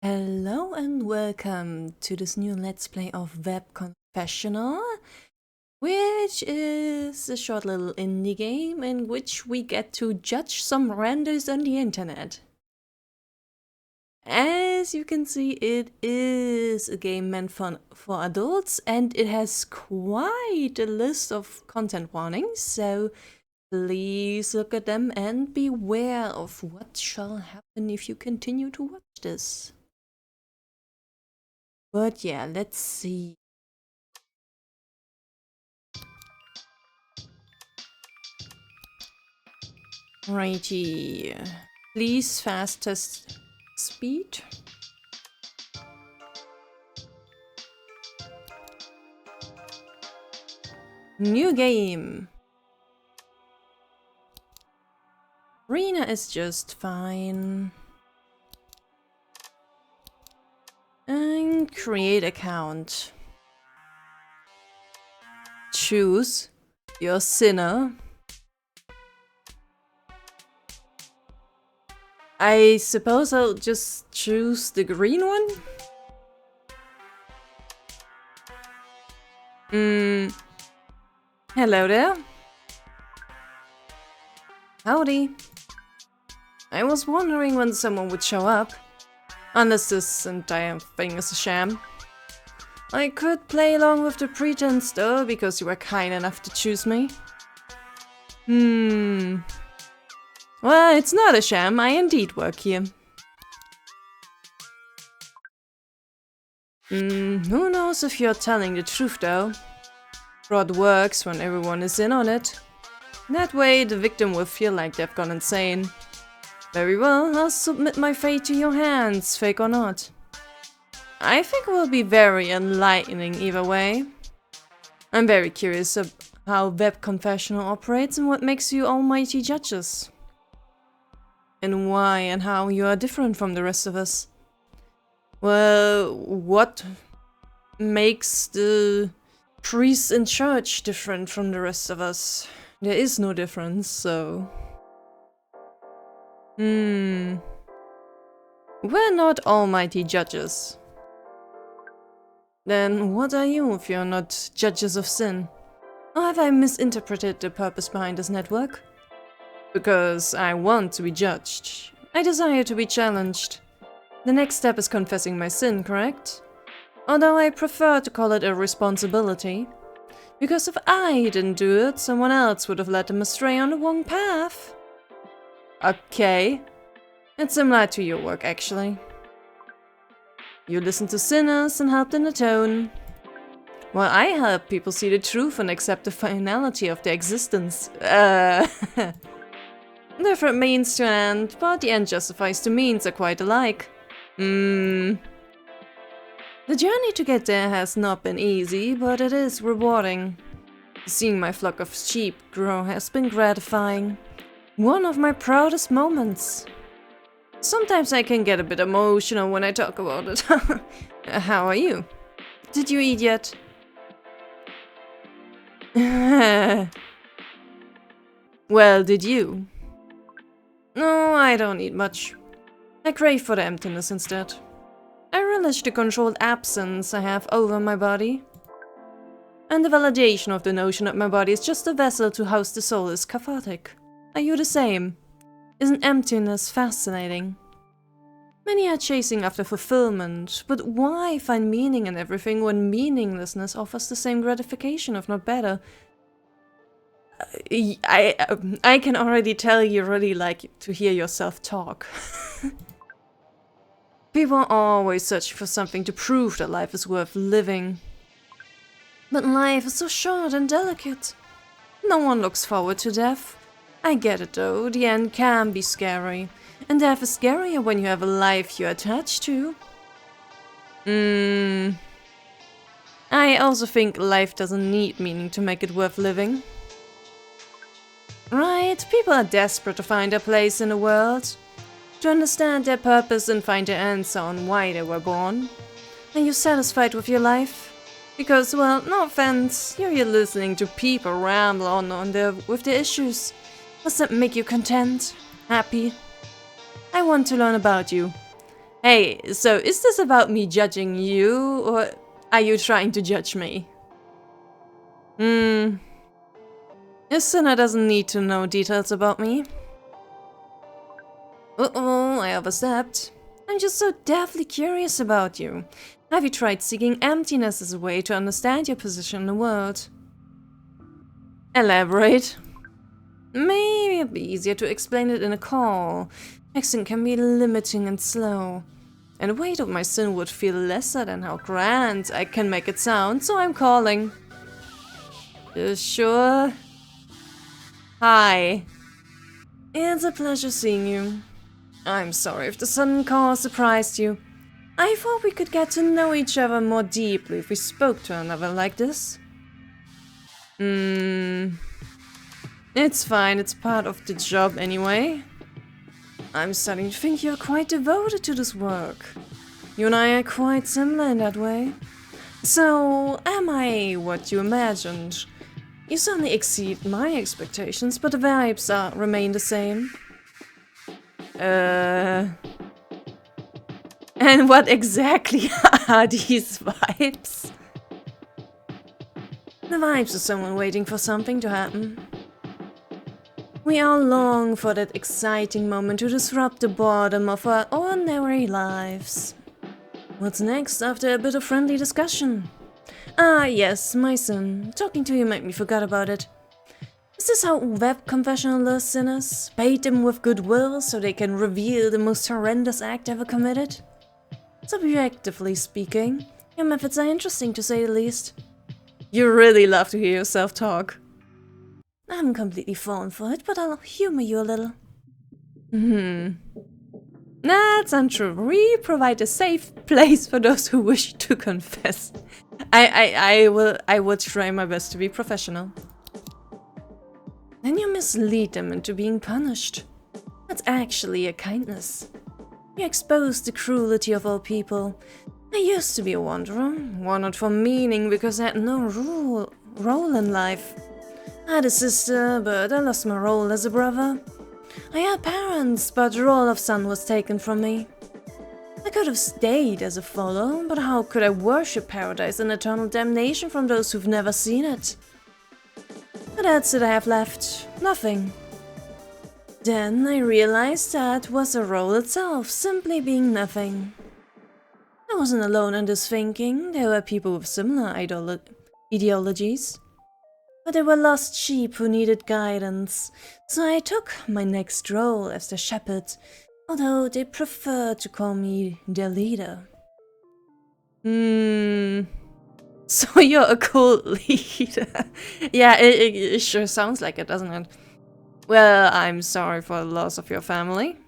Hello and welcome to this new Let's Play of WebConfessional, which is a short little indie game in which we get to judge some randos on the internet. As you can see, it is a game meant for adults, and it has quite a list of content warnings, so please look at them and beware of what shall happen if you continue to watch this. But yeah, let's see. Righty. Please fastest speed. New game. Rina is just fine. And create account. Choose your sinner. I suppose I'll just choose the green one? Hello there. Howdy. I was wondering when someone would show up. Unless this entire thing is a sham. I could play along with the pretense though, because you were kind enough to choose me. Well, it's not a sham, I indeed work here. Who knows if you're telling the truth though. Fraud works when everyone is in on it. That way the victim will feel like they've gone insane. Very well, I'll submit my fate to your hands, fake or not. I think it will be very enlightening either way. I'm very curious of how WebConfessional operates and what makes you almighty judges. And why and how you are different from the rest of us. Well, what makes the priests in church different from the rest of us? There is no difference, so... We're not almighty judges. Then what are you if you're not judges of sin? Or have I misinterpreted the purpose behind this network? Because I want to be judged. I desire to be challenged. The next step is confessing my sin, correct? Although I prefer to call it a responsibility. Because if I didn't do it, someone else would have led them astray on the wrong path. Okay. It's similar to your work, actually. You listen to sinners and help them atone. While I help people see the truth and accept the finality of their existence. Different means to an end, but the end justifies the means are quite alike. The journey to get there has not been easy, but it is rewarding. Seeing my flock of sheep grow has been gratifying. One of my proudest moments. Sometimes I can get a bit emotional when I talk about it. How are you? Did you eat yet? Well, did you? No, I don't eat much. I crave for the emptiness instead. I relish the controlled absence I have over my body. And the validation of the notion that my body is just a vessel to house the soul is cathartic. Are you the same? Isn't emptiness fascinating? Many are chasing after fulfillment, but why find meaning in everything when meaninglessness offers the same gratification, if not better? I can already tell you really like to hear yourself talk. People are always searching for something to prove that life is worth living. But life is so short and delicate. No one looks forward to death. I get it though, the end can be scary. And death is scarier when you have a life you're attached to. I also think life doesn't need meaning to make it worth living. Right, people are desperate to find their place in the world. To understand their purpose and find their answer on why they were born. Are you satisfied with your life? Because, well, no offense, you're here listening to people ramble on with their issues. Does that make you content? Happy? I want to learn about you. Hey, so is this about me judging you, or are you trying to judge me? A sinner doesn't need to know details about me. Uh-oh, I overstepped. I'm just so deathly curious about you. Have you tried seeking emptiness as a way to understand your position in the world? Elaborate. Maybe it'd be easier to explain it in a call. Texting can be limiting and slow. And the weight of my sin would feel lesser than how grand I can make it sound, so I'm calling. Sure? Hi. It's a pleasure seeing you. I'm sorry if the sudden call surprised you. I thought we could get to know each other more deeply if we spoke to another like this. It's fine, it's part of the job anyway. I'm starting to think you're quite devoted to this work. You and I are quite similar in that way. So, am I what you imagined? You certainly exceed my expectations, but the vibes remain the same. And what exactly are these vibes? The vibes of someone waiting for something to happen. We all long for that exciting moment to disrupt the boredom of our ordinary lives. What's next after a bit of friendly discussion? Ah, yes, my son. Talking to you made me forget about it. Is this how WebConfessional lures sinners? Bait them with goodwill so they can reveal the most horrendous act ever committed? Subjectively speaking, your methods are interesting to say the least. You really love to hear yourself talk. I haven't completely fallen for it, but I'll humor you a little. That's untrue. We provide a safe place for those who wish to confess. I will try my best to be professional. Then you mislead them into being punished. That's actually a kindness. You expose the cruelty of all people. I used to be a wanderer, wandered for meaning because I had no role in life. I had a sister, but I lost my role as a brother. I had parents, but the role of son was taken from me. I could have stayed as a follower, but how could I worship paradise and eternal damnation from those who've never seen it? What else did I have left? Nothing. Then I realized that was a role itself, simply being nothing. I wasn't alone in this thinking. There were people with similar ideologies. But they were lost sheep who needed guidance, so I took my next role as the shepherd, although they preferred to call me their leader. So you're a cult leader. Yeah, it sure sounds like it, doesn't it? Well, I'm sorry for the loss of your family.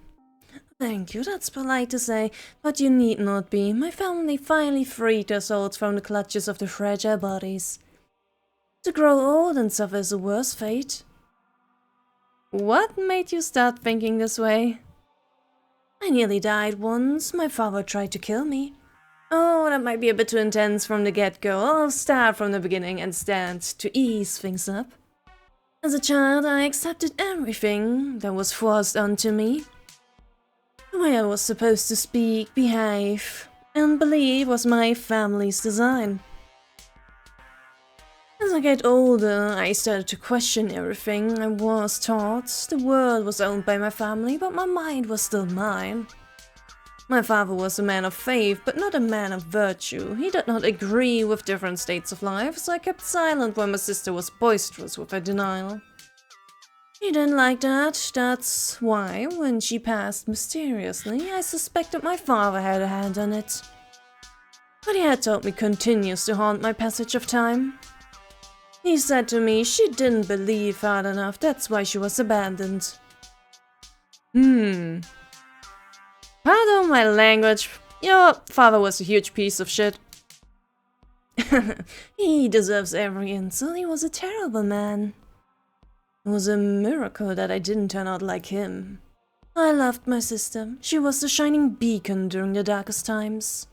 Thank you, that's polite to say, but you need not be. My family finally freed their souls from the clutches of the fragile bodies. To grow old and suffer is a worse fate. What made you start thinking this way? I nearly died once. My father tried to kill me. Oh, that might be a bit too intense from the get-go. I'll start from the beginning and stand to ease things up. As a child, I accepted everything that was forced onto me. The way I was supposed to speak, behave, and believe was my family's design. As I get older, I started to question everything I was taught. The world was owned by my family, but my mind was still mine. My father was a man of faith, but not a man of virtue. He did not agree with different states of life, so I kept silent when my sister was boisterous with her denial. He didn't like that. That's why, when she passed mysteriously, I suspected my father had a hand on it. What he had told me continues to haunt my passage of time. He said to me she didn't believe hard enough, that's why she was abandoned. Pardon my language, your father was a huge piece of shit. He deserves every insult, he was a terrible man. It was a miracle that I didn't turn out like him. I loved my sister, she was the shining beacon during the darkest times.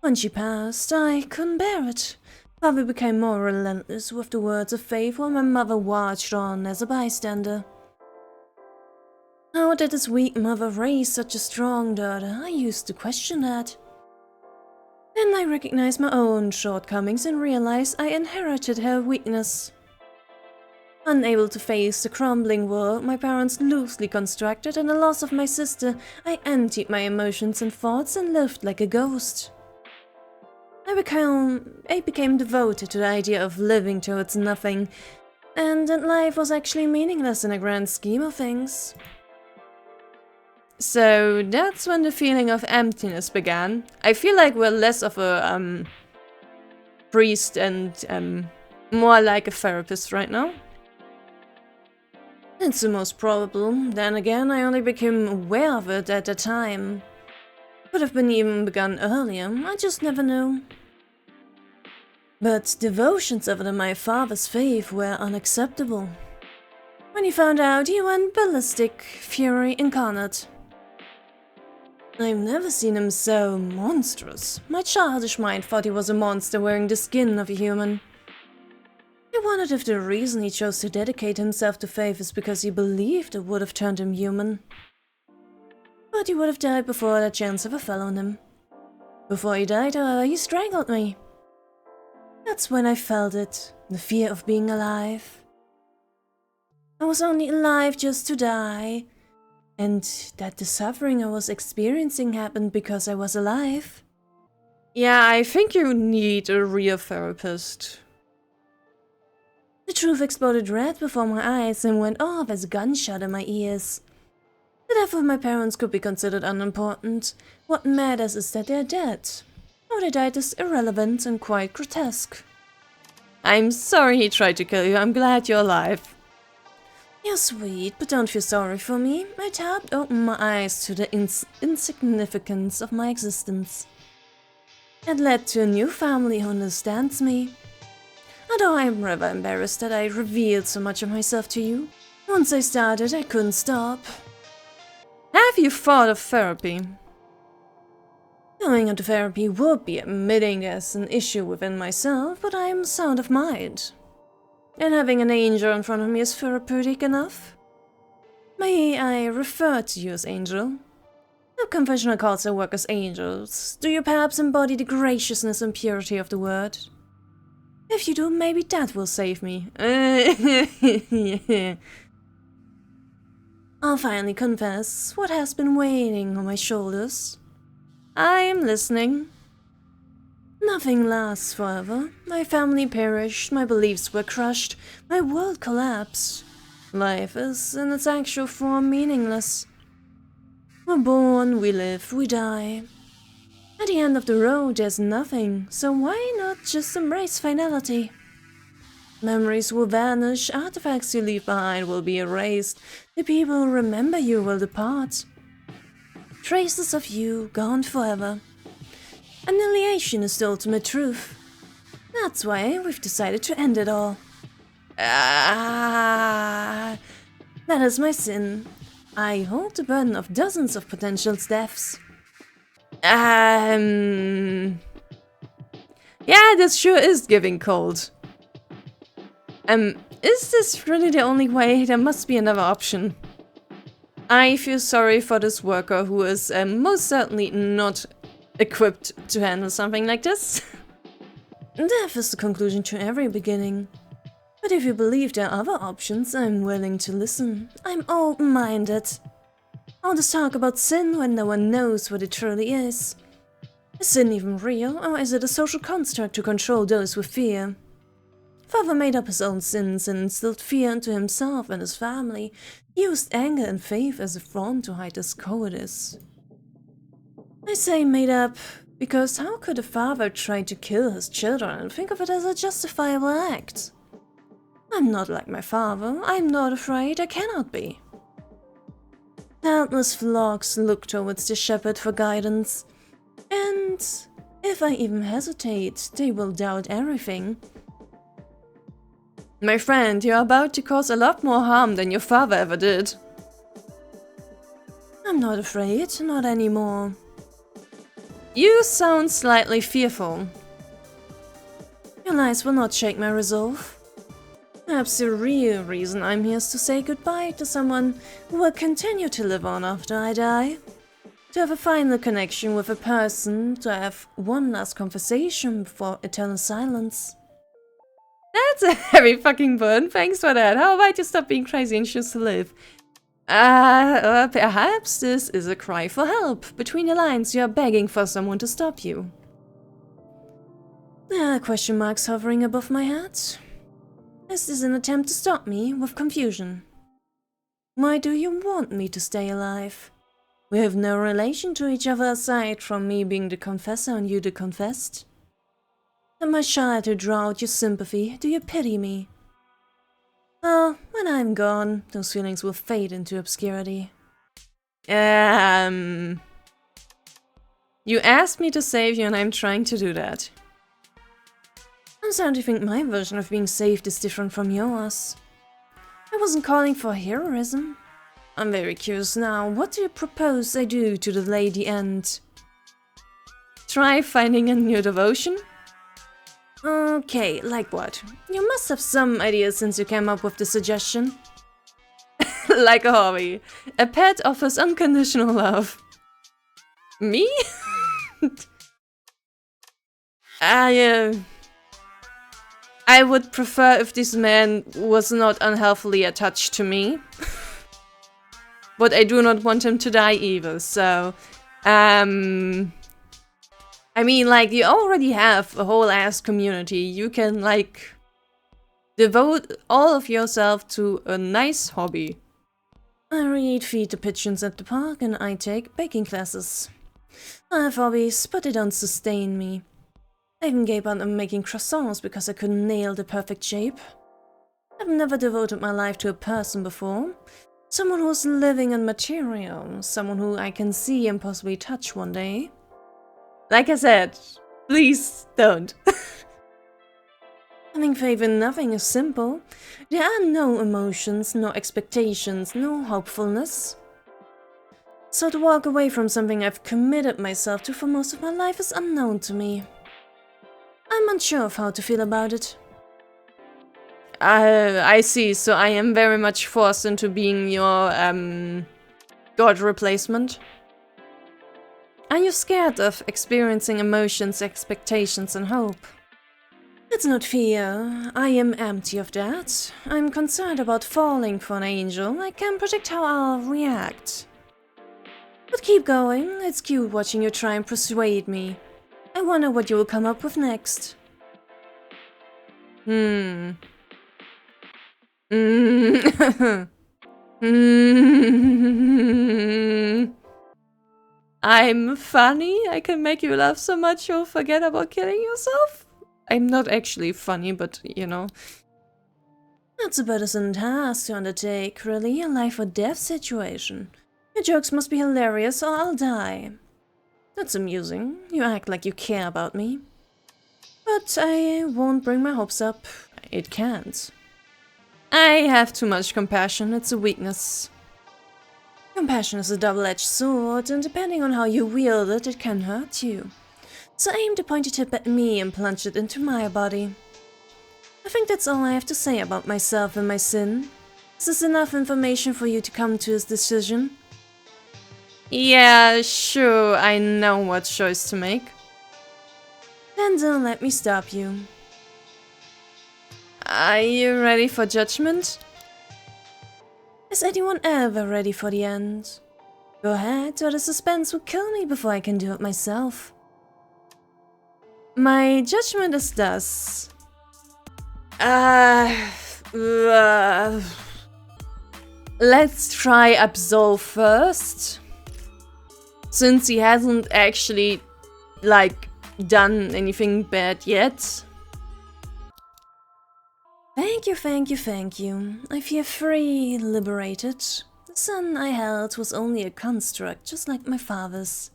When she passed, I couldn't bear it. Father became more relentless with the words of faith while my mother watched on as a bystander. How did his weak mother raise such a strong daughter? I used to question that. Then I recognized my own shortcomings and realized I inherited her weakness. Unable to face the crumbling world my parents loosely constructed and the loss of my sister, I emptied my emotions and thoughts and lived like a ghost. I became devoted to the idea of living towards nothing, and that life was actually meaningless in a grand scheme of things. So that's when the feeling of emptiness began. I feel like we're less of a priest and more like a therapist right now. It's the most probable. Then again, I only became aware of it at the time. Could have been even begun earlier, I just never knew. But devotions over to my father's faith were unacceptable. When he found out, he went ballistic, fury incarnate. I've never seen him so monstrous. My childish mind thought he was a monster wearing the skin of a human. I wondered if the reason he chose to dedicate himself to faith is because he believed it would have turned him human. But he would have died before that chance ever fell on him. Before he died, however, he strangled me. That's when I felt it, the fear of being alive. I was only alive just to die, and that the suffering I was experiencing happened because I was alive. Yeah, I think you need a real therapist. The truth exploded red before my eyes and went off as a gunshot in my ears. The death of my parents could be considered unimportant. What matters is that they're dead. How they died is irrelevant and quite grotesque. I'm sorry he tried to kill you. I'm glad you're alive. You're sweet, but don't feel sorry for me. I tapped open my eyes to the insignificance of my existence. It led to a new family who understands me. Although I'm rather embarrassed that I revealed so much of myself to you. Once I started, I couldn't stop. Have you thought of therapy? Going into therapy would be admitting there's an issue within myself, but I'm sound of mind. And having an angel in front of me is therapeutic enough. May I refer to you as angel? No confessional calls their work as angels. Do you perhaps embody the graciousness and purity of the word? If you do, maybe that will save me. I'll finally confess what has been weighing on my shoulders. I am listening. Nothing lasts forever. My family perished, my beliefs were crushed, my world collapsed. Life is, in its actual form, meaningless. We're born, we live, we die. At the end of the road, there's nothing, so why not just embrace finality? Memories will vanish, artifacts you leave behind will be erased, the people who remember you will depart. Traces of you gone forever. Annihilation is the ultimate truth. That's why we've decided to end it all. That is my sin. I hold the burden of dozens of potential deaths. Yeah, this sure is giving cold. Is this really the only way? There must be another option. I feel sorry for this worker who is most certainly not equipped to handle something like this. Death is the conclusion to every beginning. But if you believe there are other options, I'm willing to listen. I'm open-minded. All this talk about sin when no one knows what it truly is. Is sin even real, or is it a social construct to control those with fear? Father made up his own sins and instilled fear into himself and his family. He used anger and faith as a front to hide his cowardice. I say made up, because how could a father try to kill his children and think of it as a justifiable act? I'm not like my father. I'm not afraid. I cannot be. Countless flocks look towards the shepherd for guidance. And if I even hesitate, they will doubt everything. My friend, you're about to cause a lot more harm than your father ever did. I'm not afraid, not anymore. You sound slightly fearful. Your lies will not shake my resolve. Perhaps the real reason I'm here is to say goodbye to someone who will continue to live on after I die. To have a final connection with a person, to have one last conversation before eternal silence. That's a heavy fucking burn, thanks for that. How about you stop being crazy and choose to live? Perhaps this is a cry for help. Between the lines, you are begging for someone to stop you. There are question marks hovering above my head. Is this an attempt to stop me with confusion? Why do you want me to stay alive? We have no relation to each other aside from me being the confessor and you the confessed. Am I shy to draw out your sympathy? Do you pity me? Oh, when I'm gone, those feelings will fade into obscurity. You asked me to save you and I'm trying to do that. I'm starting to think my version of being saved is different from yours. I wasn't calling for heroism. I'm very curious now. What do you propose I do to delay the end? Try finding a new devotion? Okay, like what? You must have some ideas since you came up with the suggestion. Like a hobby. A pet offers unconditional love. Me? I would prefer if this man was not unhealthily attached to me. But I do not want him to die either, so... I mean, like, you already have a whole ass community. You can, like, devote all of yourself to a nice hobby. I read Feed the Pigeons at the park and I take baking classes. I have hobbies, but they don't sustain me. I even gave up on making croissants because I couldn't nail the perfect shape. I've never devoted my life to a person before. Someone who's living on material, someone who I can see and possibly touch one day. Like I said, please don't. Having faith in nothing is simple. There are no emotions, no expectations, no hopefulness. So to walk away from something I've committed myself to for most of my life is unknown to me. I'm unsure of how to feel about it. I see, so I am very much forced into being your, god replacement. Are you scared of experiencing emotions, expectations and hope? It's not fear. I am empty of that. I'm concerned about falling for an angel. I can't predict how I'll react. But keep going. It's cute watching you try and persuade me. I wonder what you will come up with next. I'm funny? I can make you laugh so much you'll forget about killing yourself? I'm not actually funny, but you know. That's a burdensome task to undertake, really, a life or death situation. Your jokes must be hilarious or I'll die. That's amusing. You act like you care about me. But I won't bring my hopes up. It can't. I have too much compassion, it's a weakness. Compassion is a double-edged sword, and depending on how you wield it, it can hurt you. So aim the pointy tip at me and plunge it into my body. I think that's all I have to say about myself and my sin. Is this enough information for you to come to a decision? Yeah, sure, I know what choice to make. Then don't let me stop you. Are you ready for judgment? Is anyone ever ready for the end? Go ahead, or the suspense will kill me before I can do it myself. My judgment is thus. Let's try absolve first. Since he hasn't actually, like, done anything bad yet. Thank you, thank you, thank you. I feel free, liberated. The son I held was only a construct, just like my father's.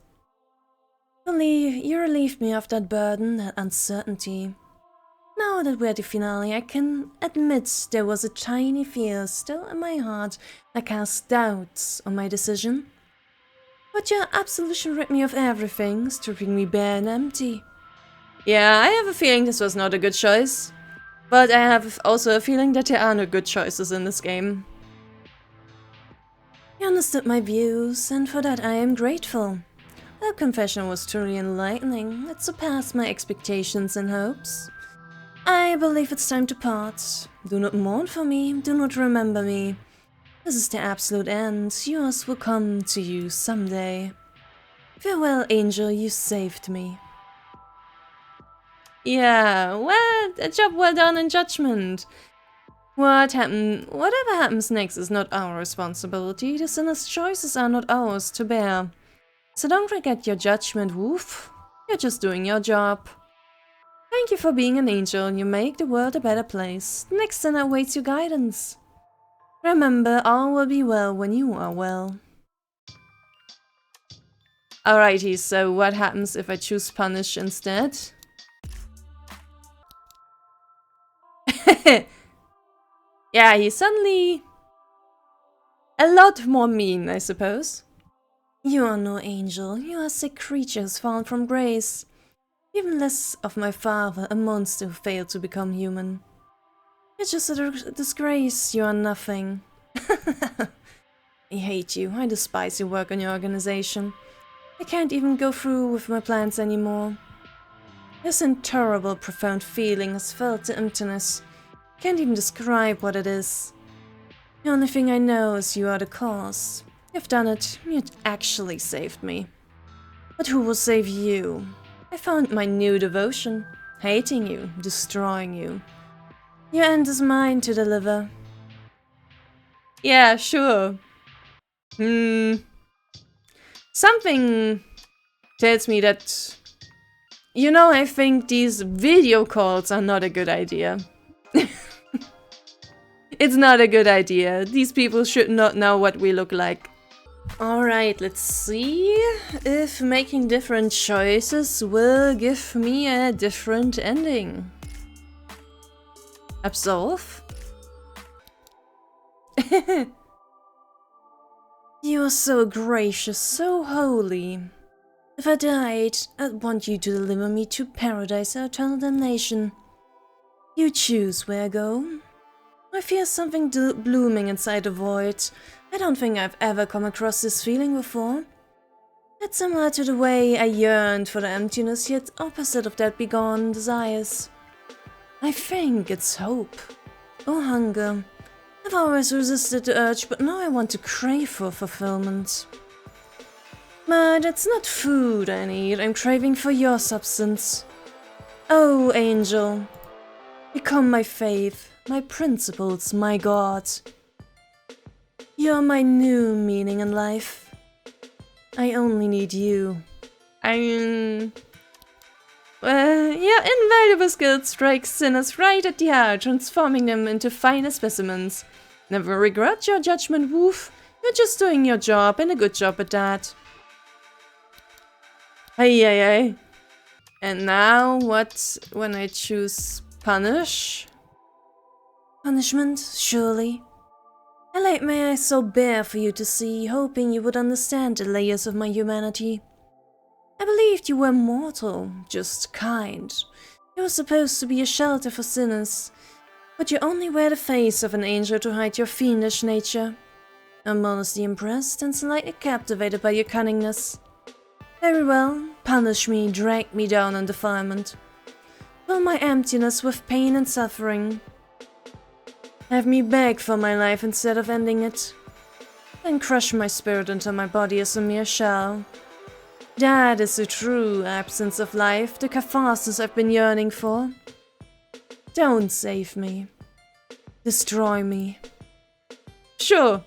You relieved me of that burden, that uncertainty. Now that we're at the finale, I can admit there was a tiny fear still in my heart that cast doubts on my decision. But your absolution rid me of everything, stripping me bare and empty. Yeah, I have a feeling this was not a good choice. But I have also a feeling that there are no good choices in this game. You understood my views, and for that I am grateful. The confession was truly enlightening. It surpassed my expectations and hopes. I believe it's time to part. Do not mourn for me, do not remember me. This is the absolute end. Yours will come to you someday. Farewell, angel, you saved me. Yeah, well, a job well done in Judgement. Whatever happens next is not our responsibility. The sinner's choices are not ours to bear. So don't forget your judgment, woof. You're just doing your job. Thank you for being an angel. You make the world a better place. The next sinner awaits your guidance. Remember, all will be well when you are well. Alrighty, so what happens if I choose punish instead? Yeah, he's suddenly a lot more mean, I suppose. You are no angel, you are sick creatures fallen from grace. Even less of my father, a monster who failed to become human. You're just a disgrace, you are nothing. I hate you, I despise your work on your organization. I can't even go through with my plans anymore. This intolerable, profound feeling has felt the emptiness. Can't even describe what it is. The only thing I know is you are the cause. You've done it. You actually saved me. But who will save you? I found my new devotion. Hating you, destroying you. Your end is mine to deliver. Yeah, sure. Something tells me that... You know, I think these video calls are not a good idea. It's not a good idea. These people should not know what we look like. Alright, let's see if making different choices will give me a different ending. Absolve? You are so gracious, so holy. If I died, I'd want you to deliver me to paradise or eternal damnation. You choose where I go. I feel something blooming inside the void. I don't think I've ever come across this feeling before. It's similar to the way I yearned for the emptiness, yet opposite of that begone desires. I think it's hope. Or hunger. I've always resisted the urge, but now I want to crave for fulfillment. But it's not food I need, I'm craving for your substance. Oh, angel. Become my faith. My principles, my God. You're my new meaning in life. I only need you. Your invaluable skills strike sinners right at the heart, transforming them into finer specimens. Never regret your judgment, woof. You're just doing your job, and a good job at that. Hey. And now, what when I choose punish? Punishment, surely. I laid my eyes so bare for you to see, hoping you would understand the layers of my humanity. I believed you were mortal, just kind. You were supposed to be a shelter for sinners, but you only wear the face of an angel to hide your fiendish nature. I'm honestly impressed and slightly captivated by your cunningness. Very well, punish me, drag me down in defilement. Fill my emptiness with pain and suffering. Have me beg for my life instead of ending it. Then crush my spirit into my body as a mere shell. That is the true absence of life, the catharsis I've been yearning for. Don't save me. Destroy me. Sure.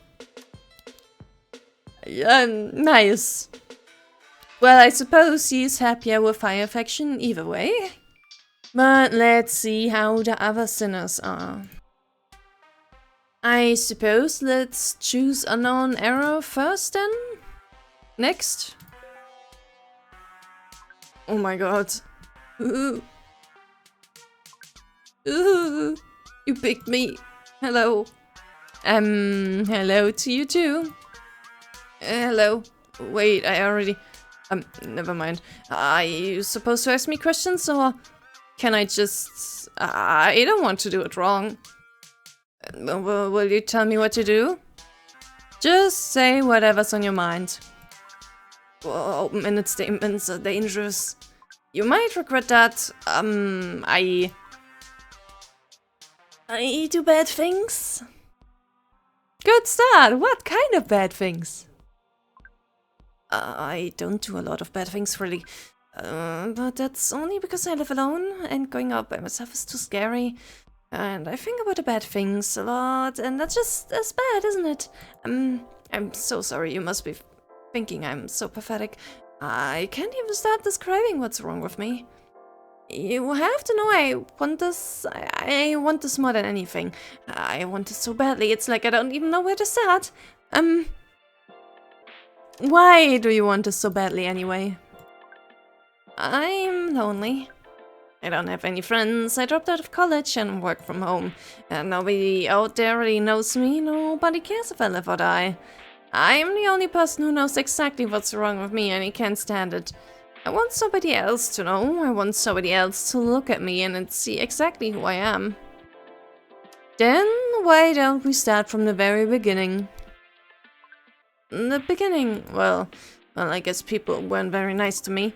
Nice. Well, I suppose he's happier with high affection either way. But let's see how the other sinners are. I suppose let's choose unknown error first then? Next? Oh my god. Ooh. Ooh. You picked me. Hello. Hello to you too. Hello. Wait, I already... never mind. Are you supposed to ask me questions or... Can I just... I don't want to do it wrong. Will you tell me what to do? Just say whatever's on your mind. Open-ended statements are dangerous. You might regret that. I do bad things. Good start. What kind of bad things? I don't do a lot of bad things, really. But that's only because I live alone, and going out by myself is too scary. And I think about the bad things a lot, and that's just as bad, isn't it? I'm so sorry, you must be thinking I'm so pathetic. I can't even start describing what's wrong with me. You have to know I want this. I want this more than anything. I want it so badly, it's like I don't even know where to start. Why do you want this so badly anyway? I'm lonely. I don't have any friends. I dropped out of college and work from home. And nobody out there really knows me. Nobody cares if I live or die. I'm the only person who knows exactly what's wrong with me, and I can't stand it. I want somebody else to know. I want somebody else to look at me and see exactly who I am. Then why don't we start from the very beginning? The beginning, well, I guess people weren't very nice to me.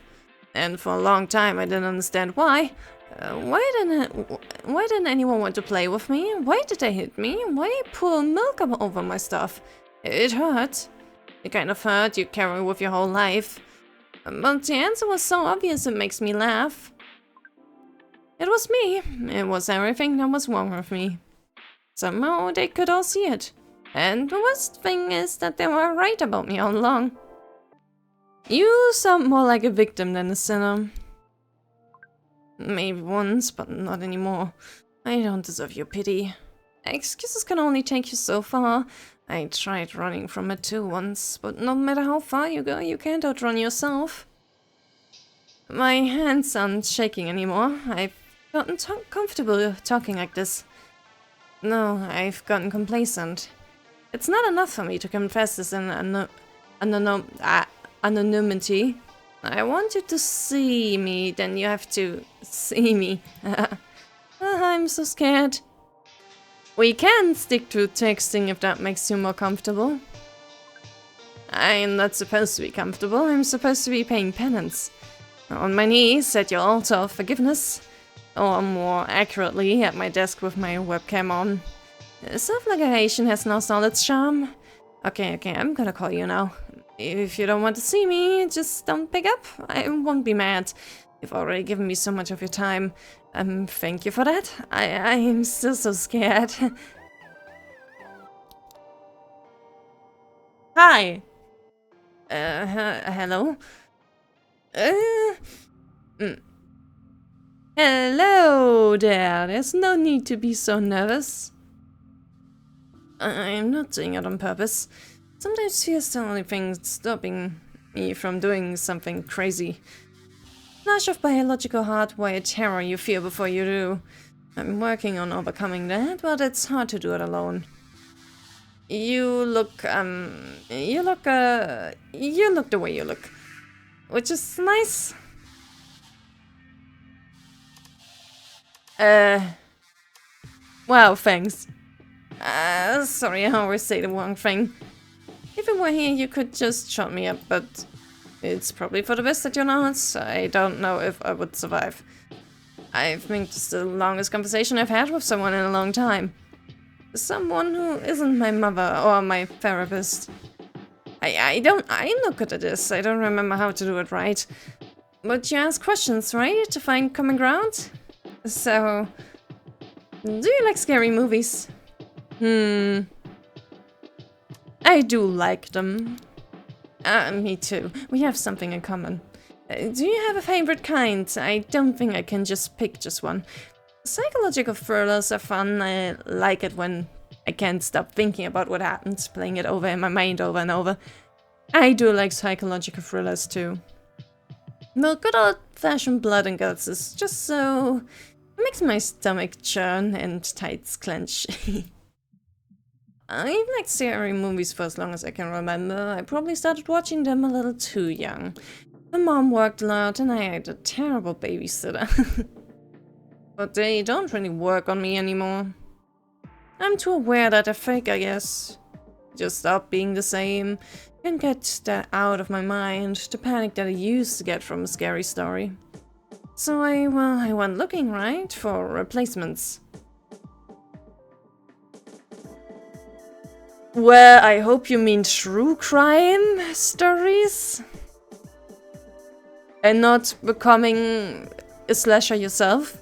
And for a long time I didn't understand why. Why didn't anyone want to play with me? Why did they hit me? Why pour milk over my stuff? It hurt. The kind of hurt you carry with your whole life. But the answer was so obvious it makes me laugh. It was me. It was everything that was wrong with me. Somehow they could all see it. And the worst thing is that they were right about me all along. You sound more like a victim than a sinner. Maybe once, but not anymore. I don't deserve your pity. Excuses can only take you so far. I tried running from it too once, but no matter how far you go, you can't outrun yourself. My hands aren't shaking anymore. I've gotten comfortable talking like this. No, I've gotten complacent. It's not enough for me to confess this in anonymity. I want you to see me, then you have to see me. I'm so scared. We can stick to texting if that makes you more comfortable. I'm not supposed to be comfortable, I'm supposed to be paying penance. On my knees at your altar of forgiveness. Or more accurately, at my desk with my webcam on. Self-flagellation has lost all its charm. Okay, I'm gonna call you now. If you don't want to see me, just don't pick up. I won't be mad. You've already given me so much of your time. Thank you for that. I'm still so scared. Hi. Hello? Hello there. There's no need to be so nervous. I'm not doing it on purpose. Sometimes fear's the only thing stopping me from doing something crazy. Flash of biological hardwired terror you feel before you do. I'm working on overcoming that, but it's hard to do it alone. You look the way you look. Which is nice. Wow, thanks. Sorry, I always say the wrong thing. If you were here, you could just shut me up, but it's probably for the best that you're not. I don't know if I would survive. I think it's the longest conversation I've had with someone in a long time. Someone who isn't my mother or my therapist. I'm not good at this. I don't remember how to do it right. But you ask questions, right? To find common ground? So, do you like scary movies? I do like them. Me too. We have something in common. Do you have a favorite kind? I don't think I can just pick just one. Psychological thrillers are fun. I like it when I can't stop thinking about what happens, playing it over in my mind over and over. I do like psychological thrillers too. But good old-fashioned blood and guts is just so... It makes my stomach churn and tights clench. I've liked scary movies for as long as I can remember. I probably started watching them a little too young. My mom worked a lot and I had a terrible babysitter. but they don't really work on me anymore. I'm too aware that they're fake, I guess. Just stop being the same. Can't get that out of my mind, the panic that I used to get from a scary story. So I went looking, right, for replacements. Well, I hope you mean true crime stories? And not becoming a slasher yourself?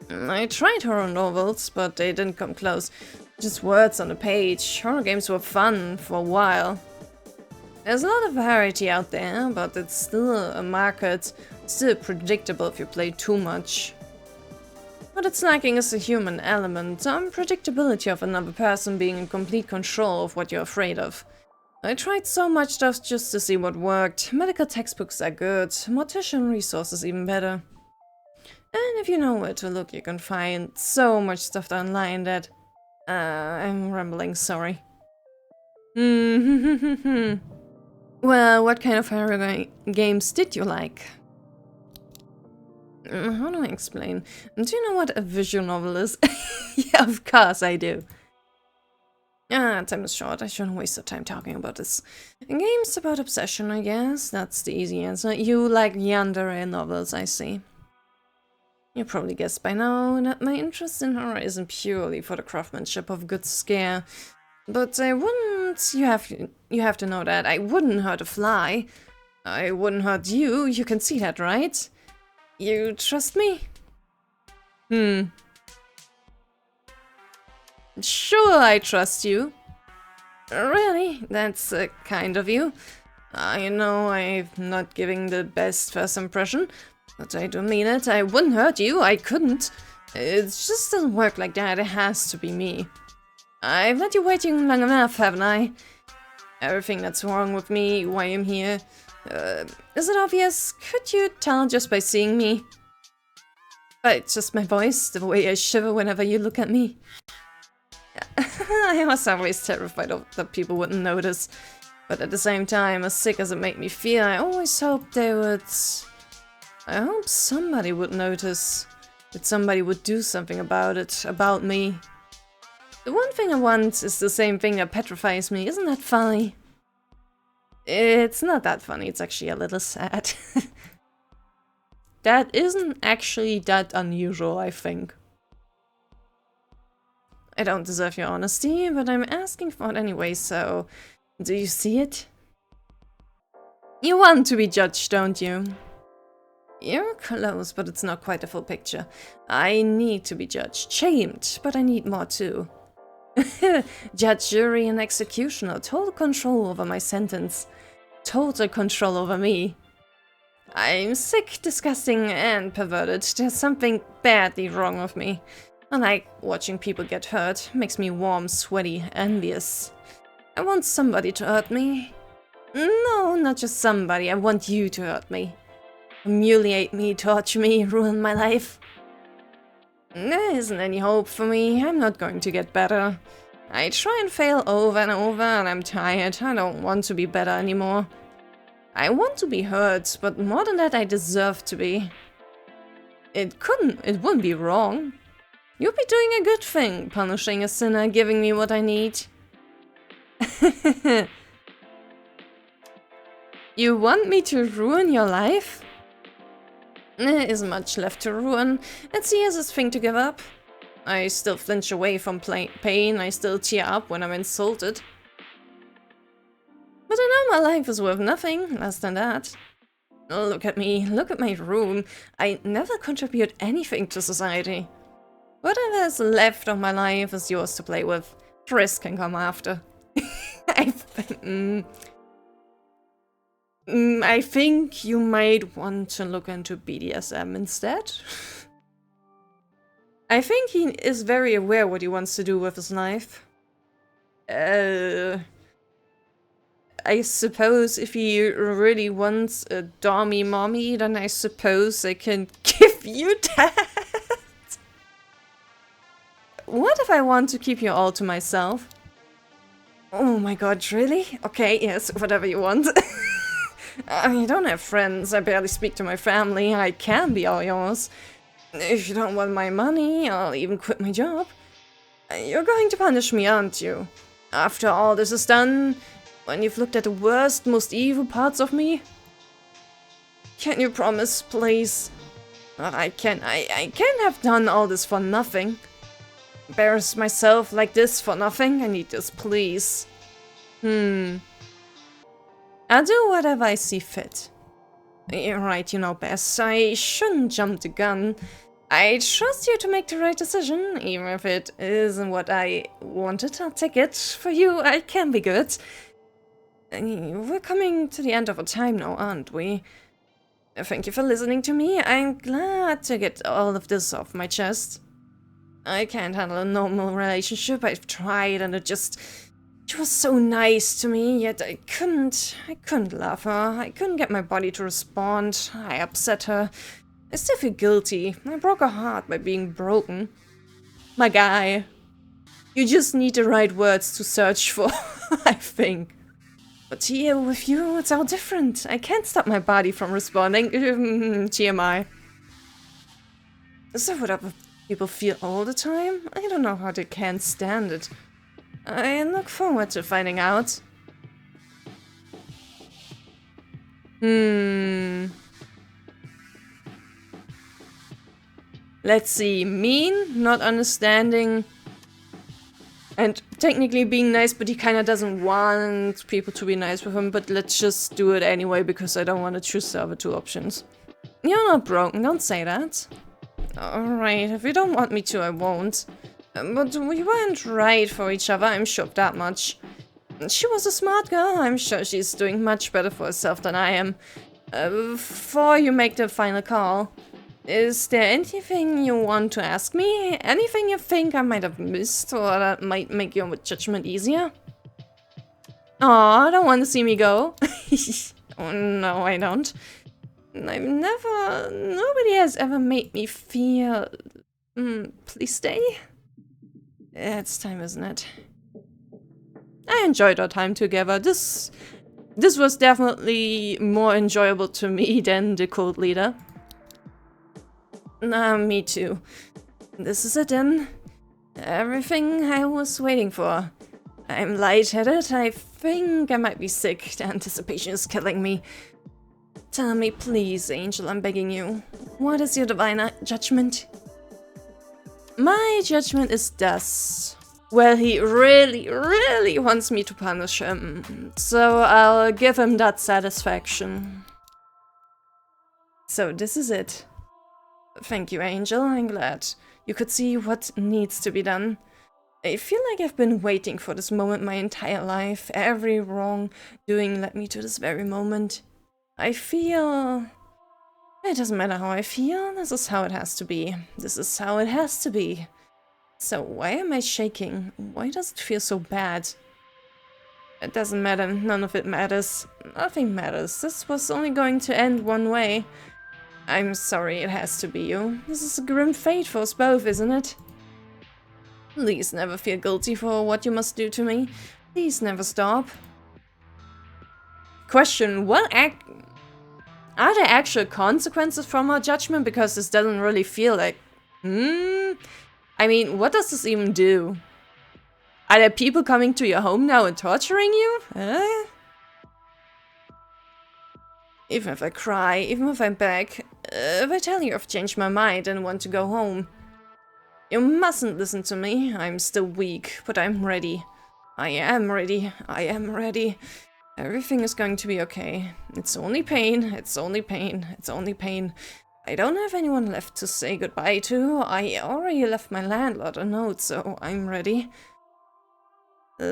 I tried horror novels, but they didn't come close. Just words on a page. Horror games were fun for a while. There's a lot of variety out there, but it's still a market, still predictable if you play too much. What it's lacking is the human element, the unpredictability of another person being in complete control of what you're afraid of. I tried so much stuff just to see what worked. Medical textbooks are good, mortician resources even better. And if you know where to look, you can find so much stuff online that... I'm rambling, sorry. Well, what kind of horror games did you like? How do I explain? Do you know what a visual novel is? Yeah, of course I do. Time is short, I shouldn't waste the time talking about this. Games about obsession, I guess. That's the easy answer. You like yandere novels, I see. You probably guessed by now that my interest in horror isn't purely for the craftsmanship of a good scare. But I wouldn't... You have to know that I wouldn't hurt a fly. I wouldn't hurt you, you can see that, right? You trust me? Sure, I trust you. Really? That's kind of you. I know I'm not giving the best first impression, but I do mean it. I wouldn't hurt you, I couldn't. It just doesn't work like that, it has to be me. I've let you waiting long enough, haven't I? Everything that's wrong with me, why I'm here. Is it obvious? Could you tell just by seeing me? But it's just my voice, the way I shiver whenever you look at me. I was always terrified that people wouldn't notice. But at the same time, as sick as it made me feel, I always hoped they would... I hope somebody would notice. That somebody would do something about it, about me. The one thing I want is the same thing that petrifies me, isn't that funny? It's not that funny, it's actually a little sad. That isn't actually that unusual, I think. I don't deserve your honesty, but I'm asking for it anyway, so... Do you see it? You want to be judged, don't you? You're close, but it's not quite the full picture. I need to be judged, shamed, but I need more too. Judge, jury, and executioner, total control over my sentence. Total control over me. I'm sick, disgusting, and perverted. There's something badly wrong with me. I like watching people get hurt. Makes me warm, sweaty, envious. I want somebody to hurt me. No, not just somebody. I want you to hurt me. Humiliate me, torture me, ruin my life. There isn't any hope for me. I'm not going to get better. I try and fail over and over, and I'm tired. I don't want to be better anymore. I want to be hurt, but more than that, I deserve to be. It wouldn't be wrong. You'd be doing a good thing, punishing a sinner, giving me what I need. You want me to ruin your life? There isn't much left to ruin. It's the easiest thing to give up. I still flinch away from pain, I still tear up when I'm insulted. But I know my life is worth nothing, less than that. Look at me, look at my room. I never contribute anything to society. Whatever's left of my life is yours to play with. Frisk can come after. I think you might want to look into BDSM instead. I think he is very aware what he wants to do with his life. I suppose if he really wants a dommy mommy, then I suppose I can give you that. What if I want to keep you all to myself? Oh my god, really? Okay, yes, whatever you want. I don't have friends, I barely speak to my family, I can be all yours. If you don't want my money, I'll even quit my job. You're going to punish me, aren't you? After all this is done, when you've looked at the worst, most evil parts of me? Can you promise, please? I can't have done all this for nothing. Embarrass myself like this for nothing. I need this, please. I'll do whatever I see fit. You're right, you know best. I shouldn't jump the gun. I trust you to make the right decision, even if it isn't what I wanted. I'll take it. For you, I can be good. We're coming to the end of our time now, aren't we? Thank you for listening to me. I'm glad to get all of this off my chest. I can't handle a normal relationship. I've tried and she was so nice to me, yet I couldn't love her. I couldn't get my body to respond. I upset her. I still feel guilty. I broke her heart by being broken. My guy, you just need the right words to search for, I think. But here with you, it's all different. I can't stop my body from responding. TMI. Is that what other people feel all the time? I don't know how they can't stand it. I look forward to finding out. Let's see. Mean, not understanding, and technically being nice, but he kind of doesn't want people to be nice with him. But let's just do it anyway, because I don't want to choose the other two options. You're not broken, don't say that. Alright, if you don't want me to, I won't. But we weren't right for each other, I'm sure of that much. She was a smart girl, I'm sure she's doing much better for herself than I am. Before you make the final call, is there anything you want to ask me? Anything you think I might have missed or that might make your judgment easier? Aw, don't want to see me go. Oh, no, I don't. Nobody has ever made me feel... please stay? It's time, isn't it? I enjoyed our time together. This was definitely more enjoyable to me than the cult leader. Me too. This is it then. Everything I was waiting for. I'm lightheaded. I think I might be sick. The anticipation is killing me. Tell me, please, Angel, I'm begging you. What is your divine judgment? My judgment is thus. Well, he really, really wants me to punish him. So I'll give him that satisfaction. So this is it. Thank you, Angel. I'm glad you could see what needs to be done. I feel like I've been waiting for this moment my entire life. Every wrongdoing led me to this very moment. I feel... It doesn't matter how I feel. This is how it has to be. This is how it has to be. So why am I shaking? Why does it feel so bad? It doesn't matter. None of it matters. Nothing matters. This was only going to end one way. I'm sorry, it has to be you. This is a grim fate for us both, isn't it? Please never feel guilty for what you must do to me. Please never stop. Question, are there actual consequences from our judgment? Because this doesn't really feel like... I mean, what does this even do? Are there people coming to your home now and torturing you? Even if I cry, even if I'm back, if I tell you I've changed my mind and want to go home, you mustn't listen to me. I'm still weak, but I'm ready. I am ready. I am ready. Everything is going to be okay. It's only pain. It's only pain. It's only pain. I don't have anyone left to say goodbye to. I already left my landlord a note, so I'm ready.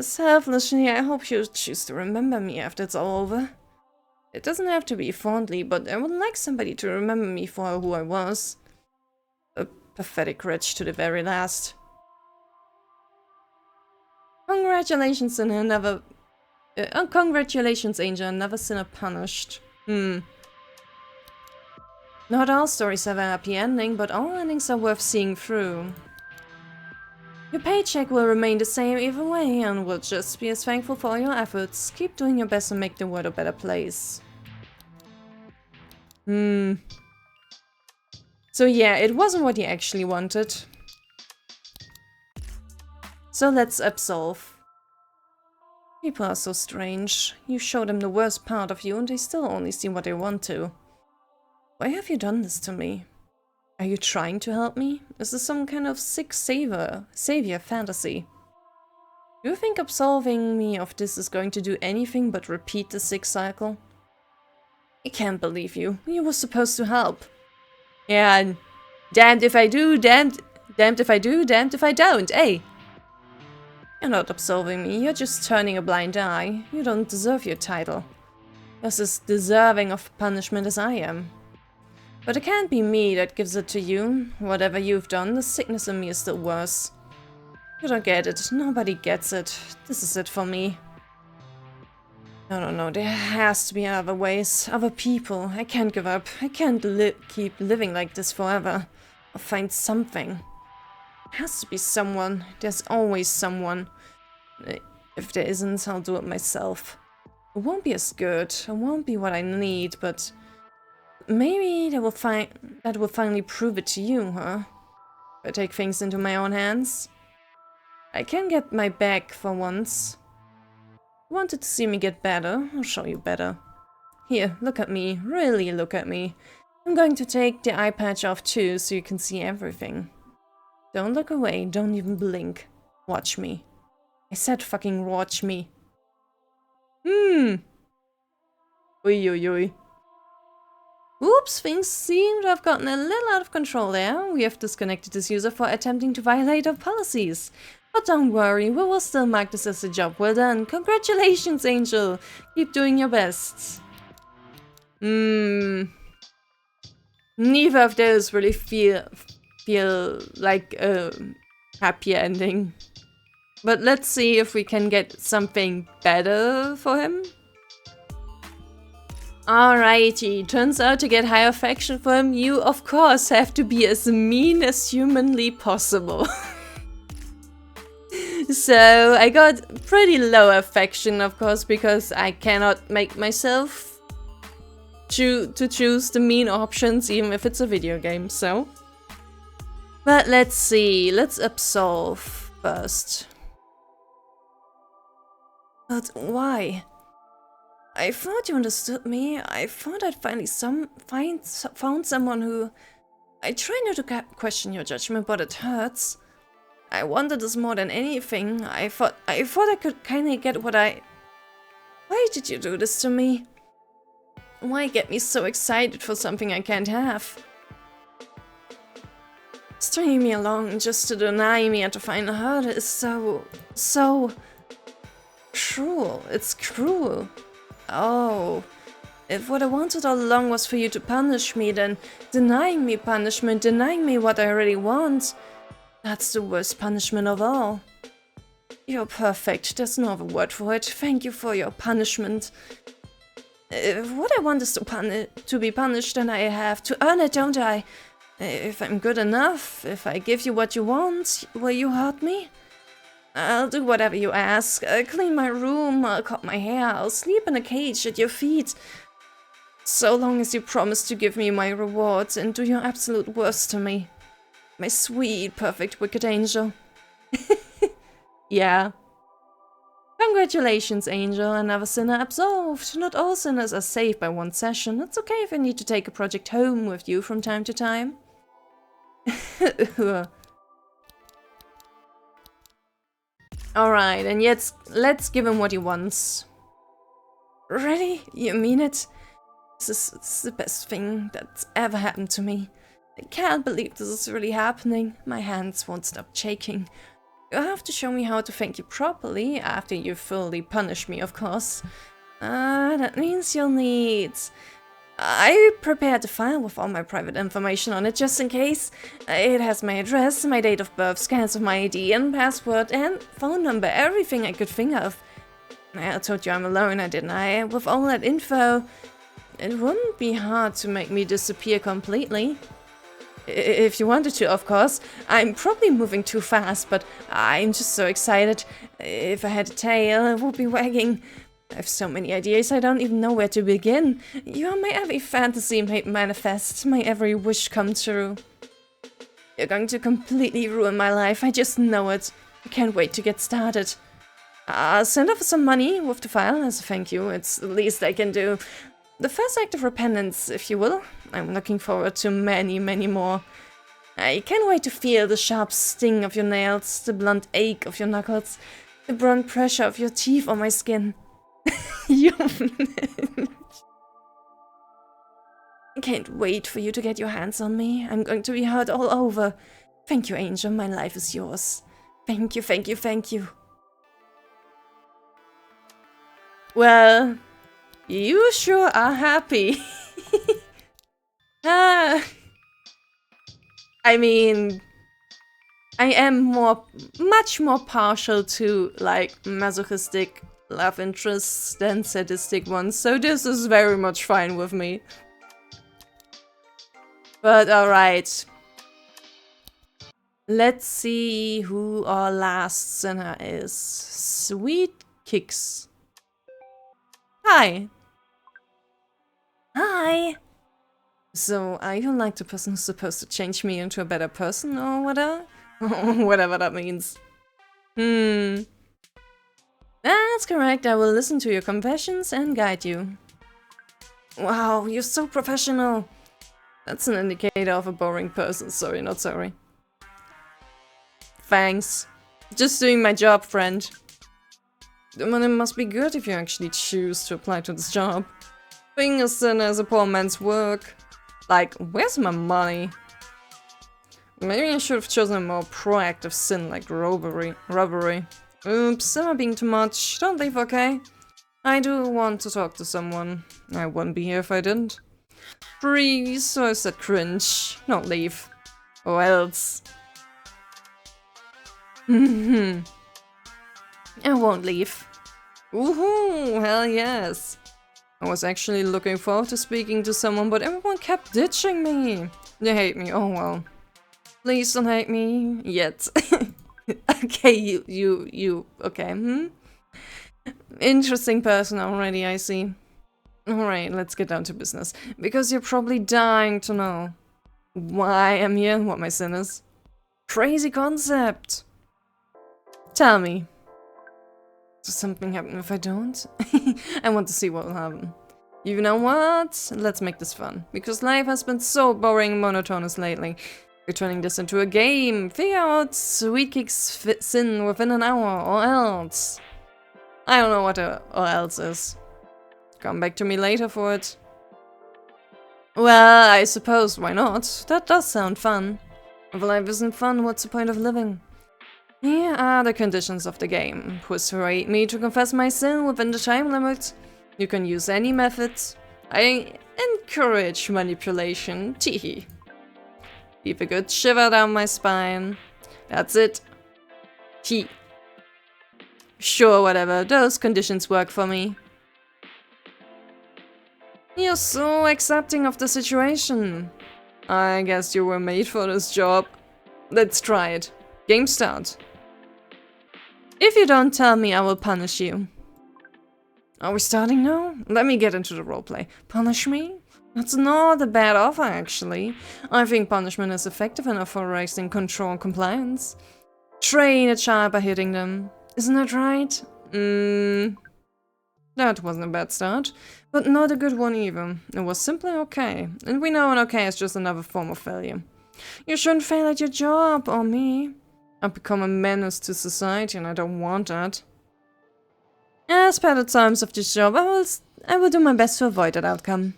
Selfishly, I hope you choose to remember me after it's all over. It doesn't have to be fondly, but I would like somebody to remember me for who I was. A pathetic wretch to the very last. Congratulations, congratulations, Angel. Never sinner punished. Not all stories have a happy ending, but all endings are worth seeing through. Your paycheck will remain the same either way, and we'll just be as thankful for all your efforts. Keep doing your best to make the world a better place. So yeah, it wasn't what he actually wanted. So let's absolve. People are so strange. You show them the worst part of you and they still only see what they want to. Why have you done this to me? Are you trying to help me? Is this some kind of sick savior fantasy? Do you think absolving me of this is going to do anything but repeat the sick cycle? I can't believe you. You were supposed to help. Yeah, damned if I do, damned if I do, damned if I don't, eh? You're not absolving me, you're just turning a blind eye. You don't deserve your title. You're as deserving of punishment as I am. But it can't be me that gives it to you. Whatever you've done, the sickness in me is still worse. You don't get it. Nobody gets it. This is it for me. No. There has to be other ways. Other people. I can't give up. I can't keep living like this forever. I'll find something. There has to be someone. There's always someone. If there isn't, I'll do it myself. It won't be as good. It won't be what I need, but... maybe that will finally prove it to you, huh? If I take things into my own hands. I can get my back for once. You wanted to see me get better? I'll show you better. Here, look at me. Really look at me. I'm going to take the eye patch off too, so you can see everything. Don't look away. Don't even blink. Watch me. I said fucking watch me. Oi. Oops, things seem to have gotten a little out of control there. We have disconnected this user for attempting to violate our policies. But don't worry, we will still mark this as a job well done. Congratulations, Angel! Keep doing your best. Neither of those really feel like a happy ending. But let's see if we can get something better for him. Alrighty, turns out to get high affection for him, you of course have to be as mean as humanly possible. So I got pretty low affection, of course, because I cannot make myself to choose the mean options, even if it's a video game, so. But let's see, let's absolve first. But why? I thought you understood me. I thought I'd finally found someone who... I try not to question your judgment, but it hurts. I wanted this more than anything. I thought I could kinda get what I... Why did you do this to me? Why get me so excited for something I can't have? Stringing me along just to deny me and to find hurt is so cruel. It's cruel. Oh, if what I wanted all along was for you to punish me, then denying me punishment, denying me what I really want, that's the worst punishment of all. You're perfect, there's no other word for it. Thank you for your punishment. If what I want is to be punished, then I have to earn it, don't I? If I'm good enough, if I give you what you want, will you hurt me? I'll do whatever you ask. I'll clean my room, I'll cut my hair, I'll sleep in a cage at your feet. So long as you promise to give me my rewards and do your absolute worst to me. My sweet, perfect, wicked angel. Yeah. Congratulations, Angel. Another sinner absolved. Not all sinners are saved by one session. It's okay if I need to take a project home with you from time to time. Alright, and yet let's give him what he wants. Really? You mean it? This is the best thing that's ever happened to me. I can't believe this is really happening. My hands won't stop shaking. You'll have to show me how to thank you properly, after you fully punish me, of course. That means you'll need... I prepared a file with all my private information on it, just in case. It has my address, my date of birth, scans of my ID and password, and phone number, everything I could think of. I told you I'm alone, didn't I? With all that info, it wouldn't be hard to make me disappear completely. If you wanted to, of course. I'm probably moving too fast, but I'm just so excited. If I had a tail, it would be wagging. I have so many ideas, I don't even know where to begin. You are my every fantasy made manifest, my every wish come true. You're going to completely ruin my life, I just know it. I can't wait to get started. Send over some money with the file as a thank you, it's the least I can do. The first act of repentance, if you will. I'm looking forward to many, many more. I can't wait to feel the sharp sting of your nails, the blunt ache of your knuckles, the blunt pressure of your teeth on my skin. I can't wait for you to get your hands on me. I'm going to be hurt all over. Thank you, Angel. My life is yours. Thank you, thank you, thank you. Well, you sure are happy. I mean, I am much more partial to, like, masochistic love interests than sadistic ones, so this is very much fine with me. But alright. Let's see who our last sinner is. Sweet Kicks. Hi. Hi. So, are you like the person who's supposed to change me into a better person or whatever? Whatever that means. That's correct, I will listen to your confessions and guide you. Wow, you're so professional. That's an indicator of a boring person, sorry, not sorry. Thanks. Just doing my job, friend. The money must be good if you actually choose to apply to this job. Being a sinner is a poor man's work. Like, where's my money? Maybe I should have chosen a more proactive sin like robbery. Oops, am I being too much? Don't leave, okay? I do want to talk to someone. I wouldn't be here if I didn't. Freeze, or is that cringe? Don't leave. Or else. I won't leave. Woohoo, hell yes. I was actually looking forward to speaking to someone, but everyone kept ditching me. They hate me, oh well. Please don't hate me yet. Okay, you, okay, Interesting person already, I see. Alright, let's get down to business. Because you're probably dying to know why I'm here and what my sin is. Crazy concept! Tell me. Does something happen if I don't? I want to see what will happen. You know what? Let's make this fun. Because life has been so boring and monotonous lately. We're turning this into a game. Figure out Sweet Kick's sin within an hour, or else. I don't know what or else is. Come back to me later for it. Well, I suppose, why not? That does sound fun. If life isn't fun, what's the point of living? Here are the conditions of the game. Persuade me to confess my sin within the time limit. You can use any methods. I encourage manipulation. Teehee. Leave a good shiver down my spine. That's it. Sure, whatever. Those conditions work for me. You're so accepting of the situation. I guess you were made for this job. Let's try it. Game start. If you don't tell me, I will punish you. Are we starting now? Let me get into the roleplay. Punish me? That's not a bad offer, actually. I think punishment is effective enough for raising control and compliance. Train a child by hitting them. Isn't that right? That wasn't a bad start, but not a good one either. It was simply okay, and we know an okay is just another form of failure. You shouldn't fail at your job, or me. I've become a menace to society, and I don't want that. As per the terms of this job, I will do my best to avoid that outcome.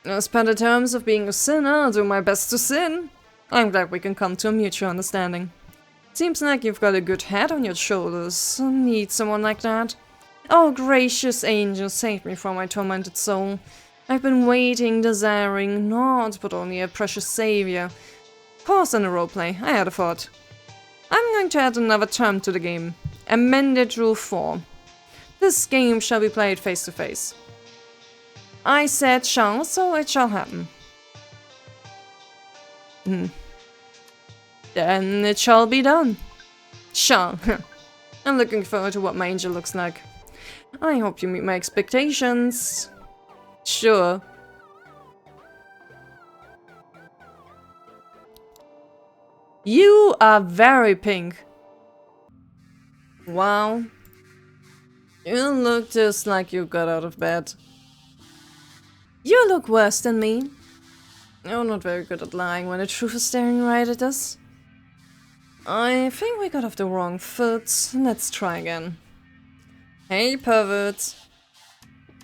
As per the terms of being a sinner, I'll do my best to sin. I'm glad we can come to a mutual understanding. Seems like you've got a good head on your shoulders. I need someone like that. Oh, gracious angel, save me from my tormented soul. I've been waiting, desiring naught but only a precious savior. Pause on the roleplay, I had a thought. I'm going to add another term to the game. Amended Rule 4. This game shall be played face to face. I said shall, so it shall happen. Then it shall be done. Shall. I'm looking forward to what my angel looks like. I hope you meet my expectations. Sure. You are very pink. Wow. You look just like you got out of bed. You look worse than me. You're not very good at lying when the truth is staring right at us. I think we got off the wrong foot. Let's try again. Hey, pervert.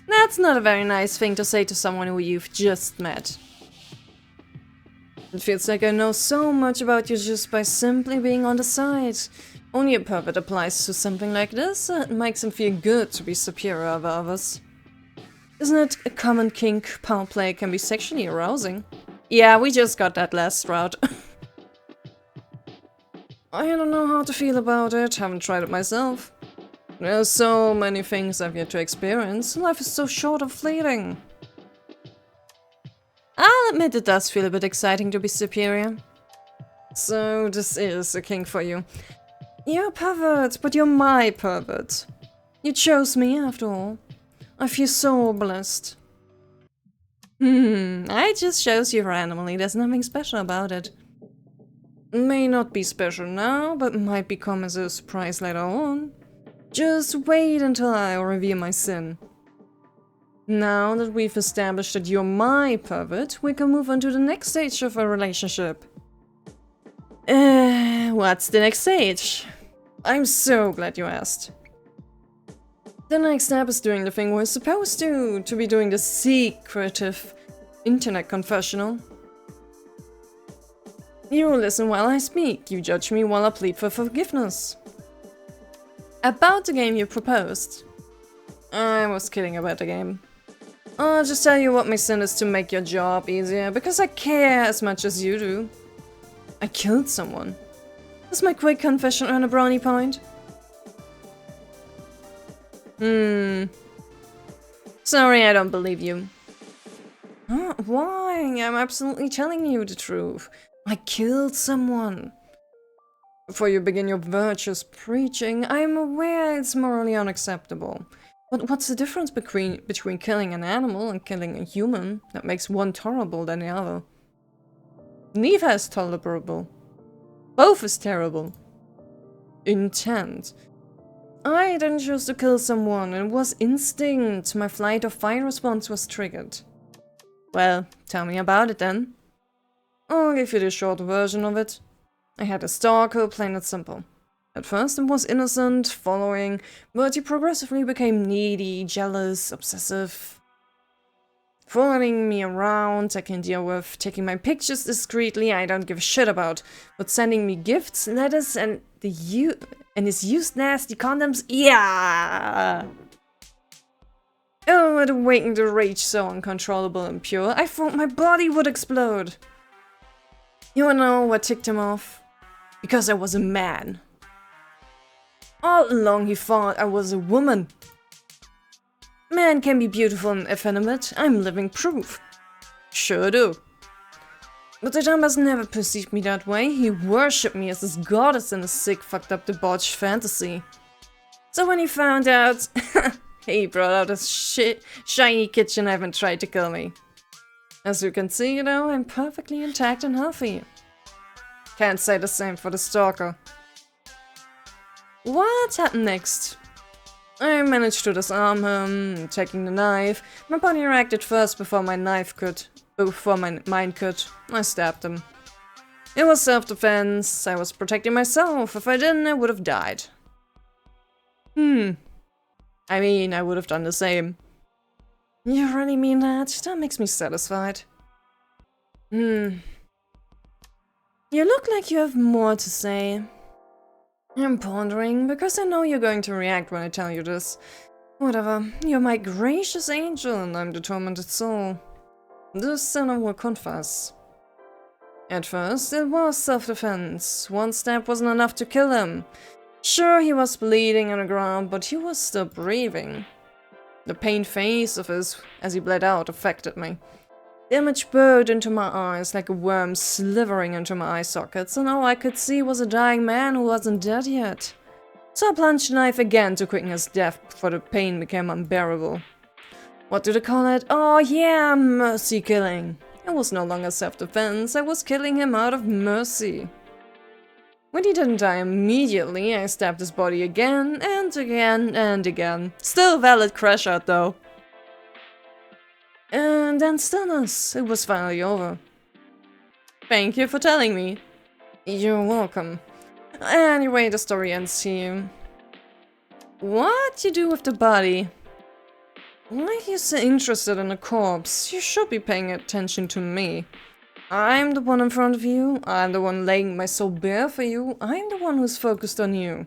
That's not a very nice thing to say to someone who you've just met. It feels like I know so much about you just by simply being on the side. Only a pervert applies to something like this. It makes him feel good to be superior over others. Isn't it a common kink? Power play can be sexually arousing. Yeah, we just got that last route. I don't know how to feel about it. Haven't tried it myself. There's so many things I've yet to experience. Life is so short and fleeting. I'll admit it does feel a bit exciting to be superior. So this is a kink for you. You're a pervert, but you're my pervert. You chose me after all. I feel so blessed. I just chose you randomly. There's nothing special about it. May not be special now, but might become as a surprise later on. Just wait until I reveal my sin. Now that we've established that you're my pervert, we can move on to the next stage of our relationship. What's the next stage? I'm so glad you asked. The next step is doing the thing we're supposed to be doing the secretive internet confessional. You listen while I speak, you judge me while I plead for forgiveness. About the game you proposed. I was kidding about the game. I'll just tell you what my sin is to make your job easier, because I care as much as you do. I killed someone. Does my quick confession earn a brownie point? Sorry, I don't believe you. Why? I'm absolutely telling you the truth. I killed someone. Before you begin your virtuous preaching, I am aware it's morally unacceptable. But what's the difference between killing an animal and killing a human that makes one tolerable than the other? Neither is tolerable. Both is terrible. Intent. I didn't choose to kill someone, it was instinct. My flight or fight response was triggered. Well, tell me about it then. I'll give you the short version of it. I had a stalker, plain and simple. At first it was innocent, following, but he progressively became needy, jealous, obsessive. Following me around, I can deal with. Taking my pictures discreetly, I don't give a shit about. But sending me gifts, letters, and his used nasty condoms, yeah! Oh, it awakened a rage so uncontrollable and pure, I thought my body would explode. You wanna know what ticked him off? Because I was a man. All along he thought I was a woman. Men can be beautiful and effeminate, I'm living proof. Sure do. But the dumbass never perceived me that way, he worshipped me as his goddess in a sick, fucked up, debauched fantasy. So when he found out, he brought out his shiny kitchen knife and tried to kill me. As you can see, you know, I'm perfectly intact and healthy. Can't say the same for the stalker. What happened next? I managed to disarm him, taking the knife. My body reacted first before my mind could. I stabbed him. It was self-defense. I was protecting myself. If I didn't, I would have died. I mean, I would have done the same. You really mean that? That makes me satisfied. You look like you have more to say. I'm pondering, because I know you're going to react when I tell you this. Whatever, you're my gracious angel and I'm the tormented soul. This sin I will confess. At first, it was self-defense. One stab wasn't enough to kill him. Sure, he was bleeding on the ground, but he was still breathing. The pained face of his as he bled out affected me. The image burrowed into my eyes like a worm slithering into my eye sockets, and all I could see was a dying man who wasn't dead yet. so I plunged the knife again to quicken his death before the pain became unbearable. What do they call it? Oh yeah, mercy killing. It was no longer self-defense, I was killing him out of mercy. When he didn't die immediately, I stabbed his body again and again and again. Still valid crash out though. And then stillness. It was finally over. Thank you for telling me. You're welcome. Anyway, the story ends here. What you do with the body? Why are you so interested in a corpse? You should be paying attention to me. I'm the one in front of you. I'm the one laying my soul bare for you. I'm the one who's focused on you.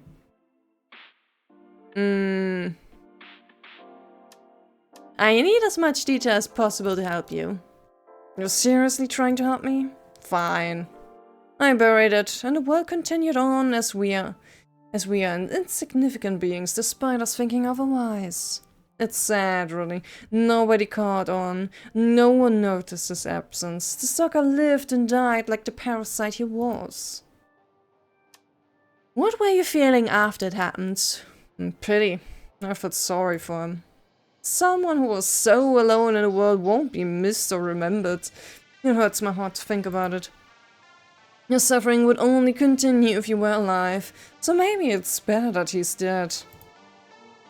I need as much detail as possible to help you. You're seriously trying to help me? Fine. I buried it, and the world continued on as we are insignificant beings despite us thinking otherwise. It's sad, really. Nobody caught on. No one noticed his absence. The stalker lived and died like the parasite he was. What were you feeling after it happened? Pity. I felt sorry for him. Someone who was so alone in the world won't be missed or remembered. It hurts my heart to think about it. Your suffering would only continue if you were alive, so maybe it's better that he's dead.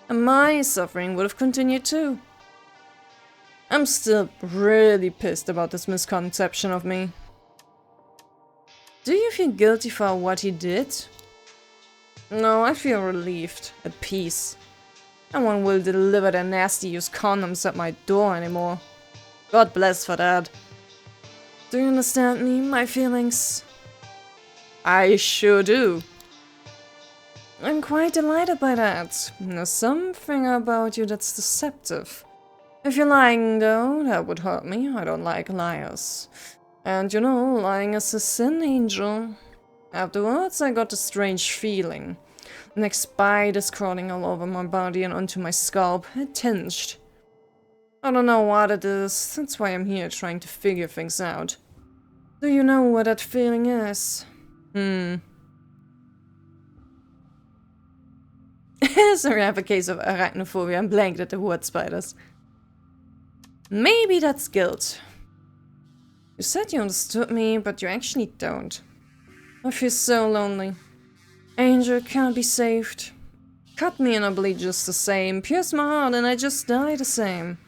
And my suffering would have continued too. I'm still really pissed about this misconception of me. Do you feel guilty for what he did? No, I feel relieved, at peace. No one will deliver their nasty used condoms at my door anymore. God bless for that. Do you understand me, my feelings? I sure do. I'm quite delighted by that. There's something about you that's deceptive. If you're lying, though, that would hurt me. I don't like liars. And you know, lying is a sin, Angel. Afterwards, I got a strange feeling. Like spiders crawling all over my body and onto my scalp. It tinged. I don't know what it is. That's why I'm here trying to figure things out. Do you know what that feeling is? Sorry, I have a case of arachnophobia. I'm blanked at the word spiders. Maybe that's guilt. You said you understood me, but you actually don't. I feel so lonely. Angel can't be saved. Cut me and I bleed just the same. Pierce my heart and I just die the same.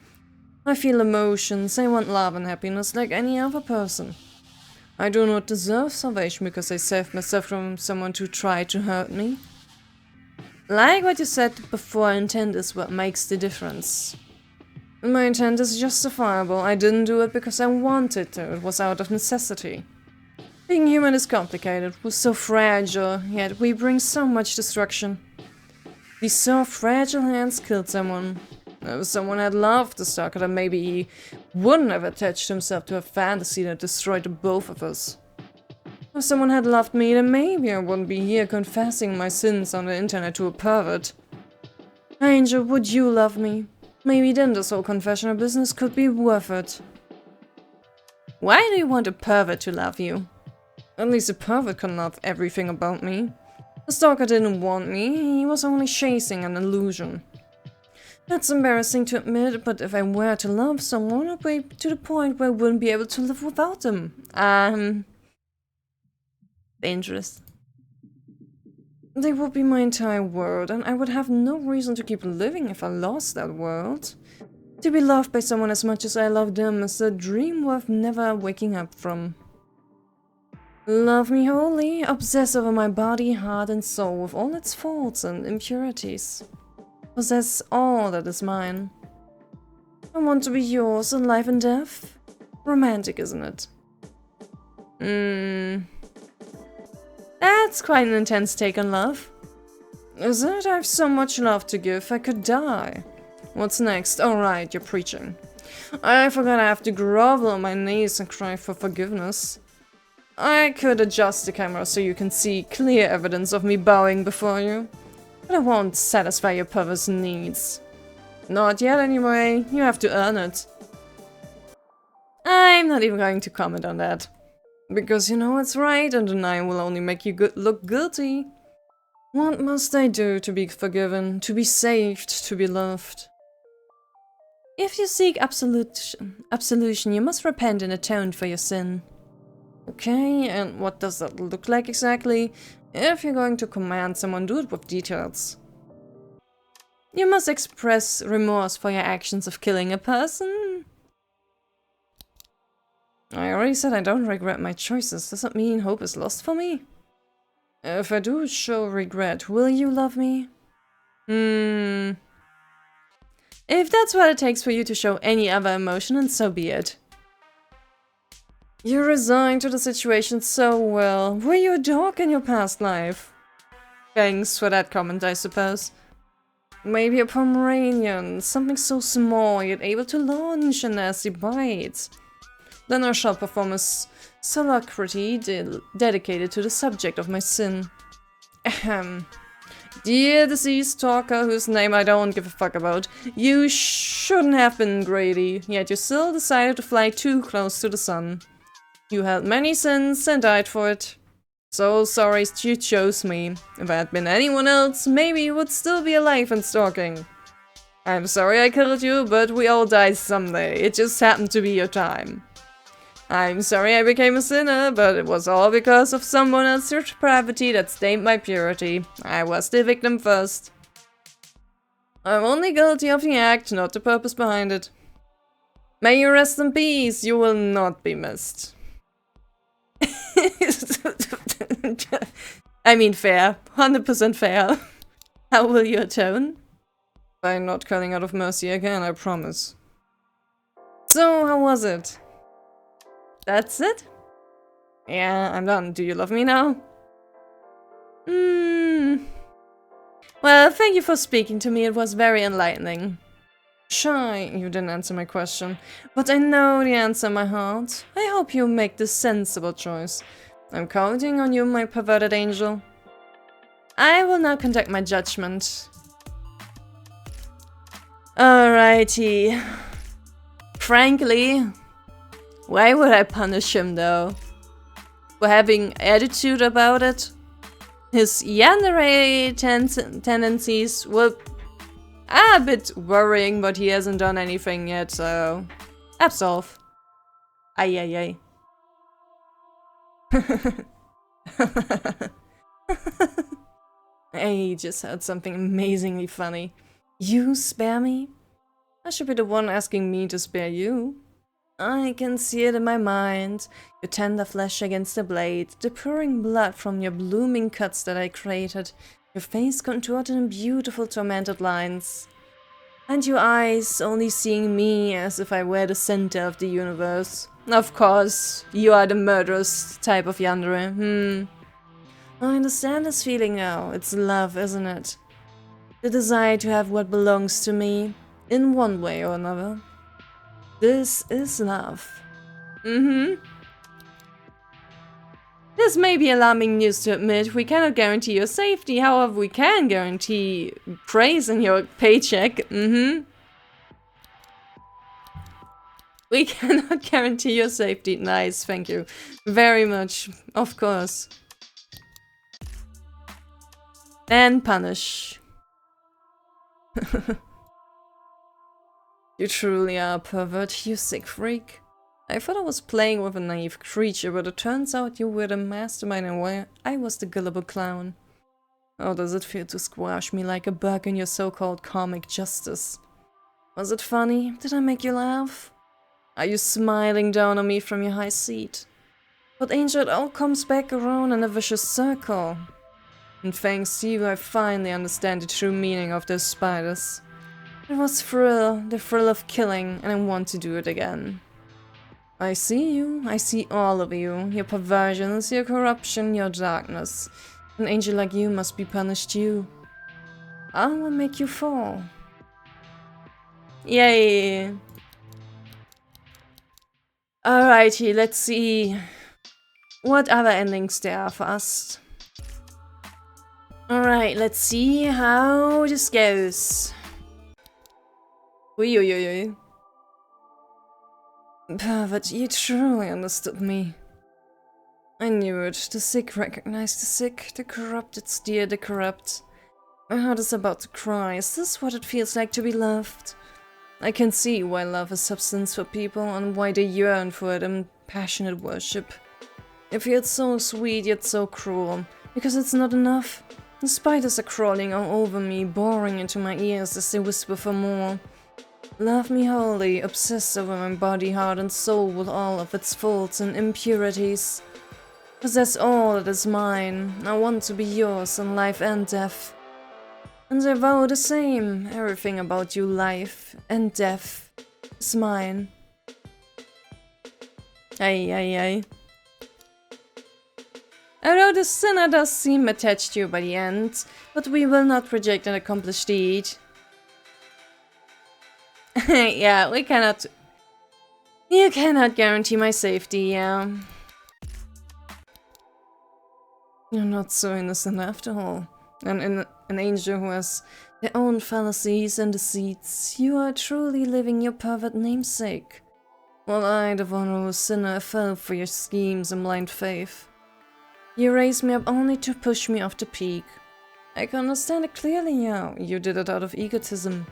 I feel emotions. I want love and happiness like any other person. I do not deserve salvation because I saved myself from someone who tried to hurt me. Like what you said before, intent is what makes the difference. My intent is justifiable. I didn't do it because I wanted to. It was out of necessity. Being human is complicated. We're so fragile, yet we bring so much destruction. These soft, fragile hands killed someone. If someone had loved the stalker, then maybe he wouldn't have attached himself to a fantasy that destroyed the both of us. If someone had loved me, then maybe I wouldn't be here confessing my sins on the internet to a pervert. Angel, would you love me? Maybe then this whole confessional business could be worth it. Why do you want a pervert to love you? At least a pervert can love everything about me. The stalker didn't want me, he was only chasing an illusion. That's embarrassing to admit, but if I were to love someone, I'd be to the point where I wouldn't be able to live without them. Dangerous. They would be my entire world, and I would have no reason to keep living if I lost that world. To be loved by someone as much as I love them is a dream worth never waking up from. Love me wholly, obsess over my body, heart and soul with all its faults and impurities. Possess all that is mine. I want to be yours in life and death. Romantic, isn't it? That's quite an intense take on love. Is it? I have so much love to give, I could die. What's next? Alright, you're preaching. I forgot I have to grovel on my knees and cry for forgiveness. I could adjust the camera so you can see clear evidence of me bowing before you. But I won't satisfy your perverse needs. Not yet anyway, you have to earn it. I'm not even going to comment on that. Because you know it's right and denying will only make you look guilty. What must I do to be forgiven, to be saved, to be loved? If you seek absolution, you must repent and atone for your sin. Okay, and what does that look like exactly? If you're going to command someone, do it with details. You must express remorse for your actions of killing a person. I already said I don't regret my choices. Does that mean hope is lost for me? If I do show regret, will you love me? If that's what it takes for you to show any other emotion, then so be it. You resigned to the situation so well. Were you a dog in your past life? Thanks for that comment, I suppose. Maybe a Pomeranian, something so small yet able to launch a nasty bite. Then I shall perform a soliloquy dedicated to the subject of my sin. Ahem. Dear deceased stalker, whose name I don't give a fuck about, you shouldn't have been greedy, yet you still decided to fly too close to the sun. You had many sins and died for it. So sorry you chose me. If I had been anyone else, maybe you would still be alive and stalking. I'm sorry I killed you, but we all die someday. It just happened to be your time. I'm sorry I became a sinner, but it was all because of someone else's depravity that stained my purity. I was the victim first. I'm only guilty of the act, not the purpose behind it. May you rest in peace, you will not be missed. I mean fair, 100% fair. How will you atone? By not cutting out of mercy again, I promise. So, how was it? That's it? Yeah, I'm done. Do you love me now? Well, thank you for speaking to me. It was very enlightening. Shy, you didn't answer my question. But I know the answer in my heart. I hope you make the sensible choice. I'm counting on you, my perverted angel. I will now conduct my judgment. Alrighty. Frankly, why would I punish him though? For having attitude about it? His yandere tendencies were a bit worrying, but he hasn't done anything yet, so... absolve. Ay. I just heard something amazingly funny. You spare me? I should be the one asking me to spare you. I can see it in my mind, your tender flesh against the blade, the pouring blood from your blooming cuts that I created, your face contoured in beautiful tormented lines, and your eyes only seeing me as if I were the center of the universe. Of course, you are the murderous type of yandere, I understand this feeling now. It's love, isn't it? The desire to have what belongs to me, in one way or another. This is love. This may be alarming news to admit. We cannot guarantee your safety, however we can guarantee praise in your paycheck. We cannot guarantee your safety. Nice, thank you. Very much, of course. And punish. You truly are a pervert, you sick freak. I thought I was playing with a naive creature, but it turns out you were the mastermind and why I was the gullible clown. How does it feel to squash me like a bug in your so-called comic justice? Was it funny? Did I make you laugh? Are you smiling down on me from your high seat? But Angel, it all comes back around in a vicious circle. And thanks to you, I finally understand the true meaning of those spiders. It was the thrill of killing, and I want to do it again. I see you, I see all of you, your perversions, your corruption, your darkness. An angel like you must be punished too. I will make you fall. Yay! Alrighty, let's see what other endings there are for us. Alright, let's see how this goes. Oi. Pervert, you truly understood me. I knew it. The sick recognize the sick, the corrupted steer the corrupt. My heart is about to cry. Is this what it feels like to be loved? I can see why love is substance for people and why they yearn for it in passionate worship. It feels so sweet yet so cruel, because it's not enough. The spiders are crawling all over me, boring into my ears as they whisper for more. Love me wholly, obsessed over my body, heart and soul with all of its faults and impurities. Possess all that is mine. I want to be yours in life and death. And I vow the same. Everything about you, life and death, is mine. Aye, aye, aye. Although the sinner does seem attached to you by the end, but we will not reject an accomplished deed. Yeah, we cannot... You cannot guarantee my safety, yeah. You're not so innocent after all. An angel who has their own fallacies and deceits. You are truly living your pervert namesake. While I, the vulnerable sinner, fell for your schemes and blind faith. You raised me up only to push me off the peak. I can understand it clearly now. You did it out of egotism.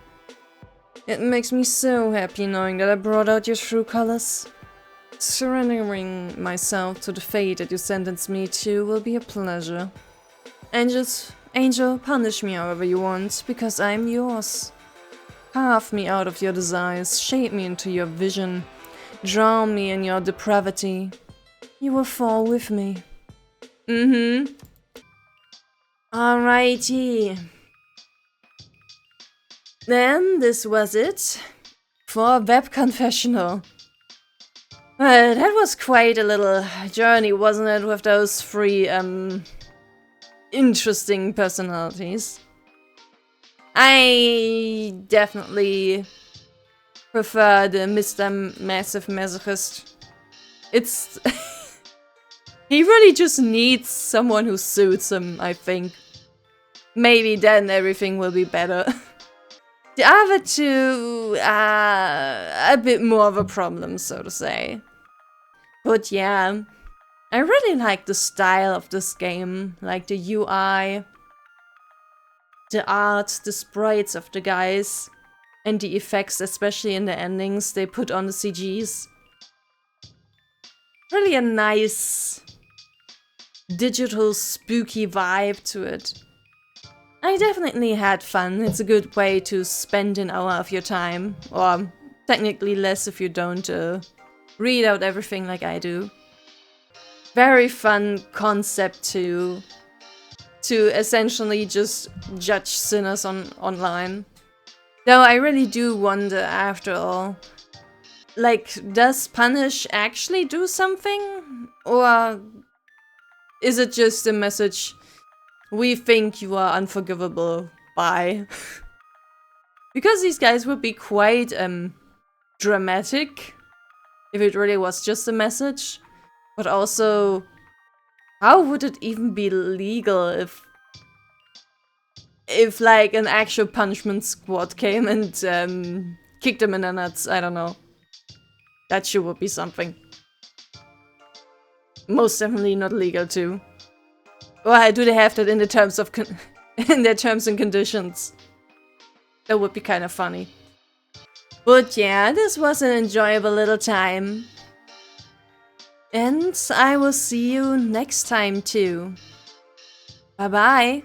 It makes me so happy knowing that I brought out your true colors. Surrendering myself to the fate that you sentenced me to will be a pleasure. Angel, punish me however you want, because I am yours. Carve me out of your desires, shape me into your vision, drown me in your depravity. You will fall with me. Alrighty. Then this was it for WebConfessional. Well, that was quite a little journey, wasn't it, with those three interesting personalities. I definitely prefer the Mr. Massive Masochist. It's... He really just needs someone who suits him, I think. Maybe then everything will be better. The other two are a bit more of a problem, so to say. But yeah, I really like the style of this game. Like the UI, the art, the sprites of the guys, and the effects, especially in the endings they put on the CGs. Really a nice digital spooky vibe to it. I definitely had fun. It's a good way to spend an hour of your time, or technically less if you don't read out everything like I do. Very fun concept to essentially just judge sinners online. Though I really do wonder after all, like, does punish actually do something? Or is it just a message, we think you are unforgivable, bye? Because these guys would be quite dramatic if it really was just a message. But also, how would it even be legal if like an actual punishment squad came and kicked them in the nuts? I don't know. That sure would be something. Most definitely not legal too. Or do they have that in the terms of in their terms and conditions? That would be kind of funny. But yeah, this was an enjoyable little time. And I will see you next time too. Bye bye.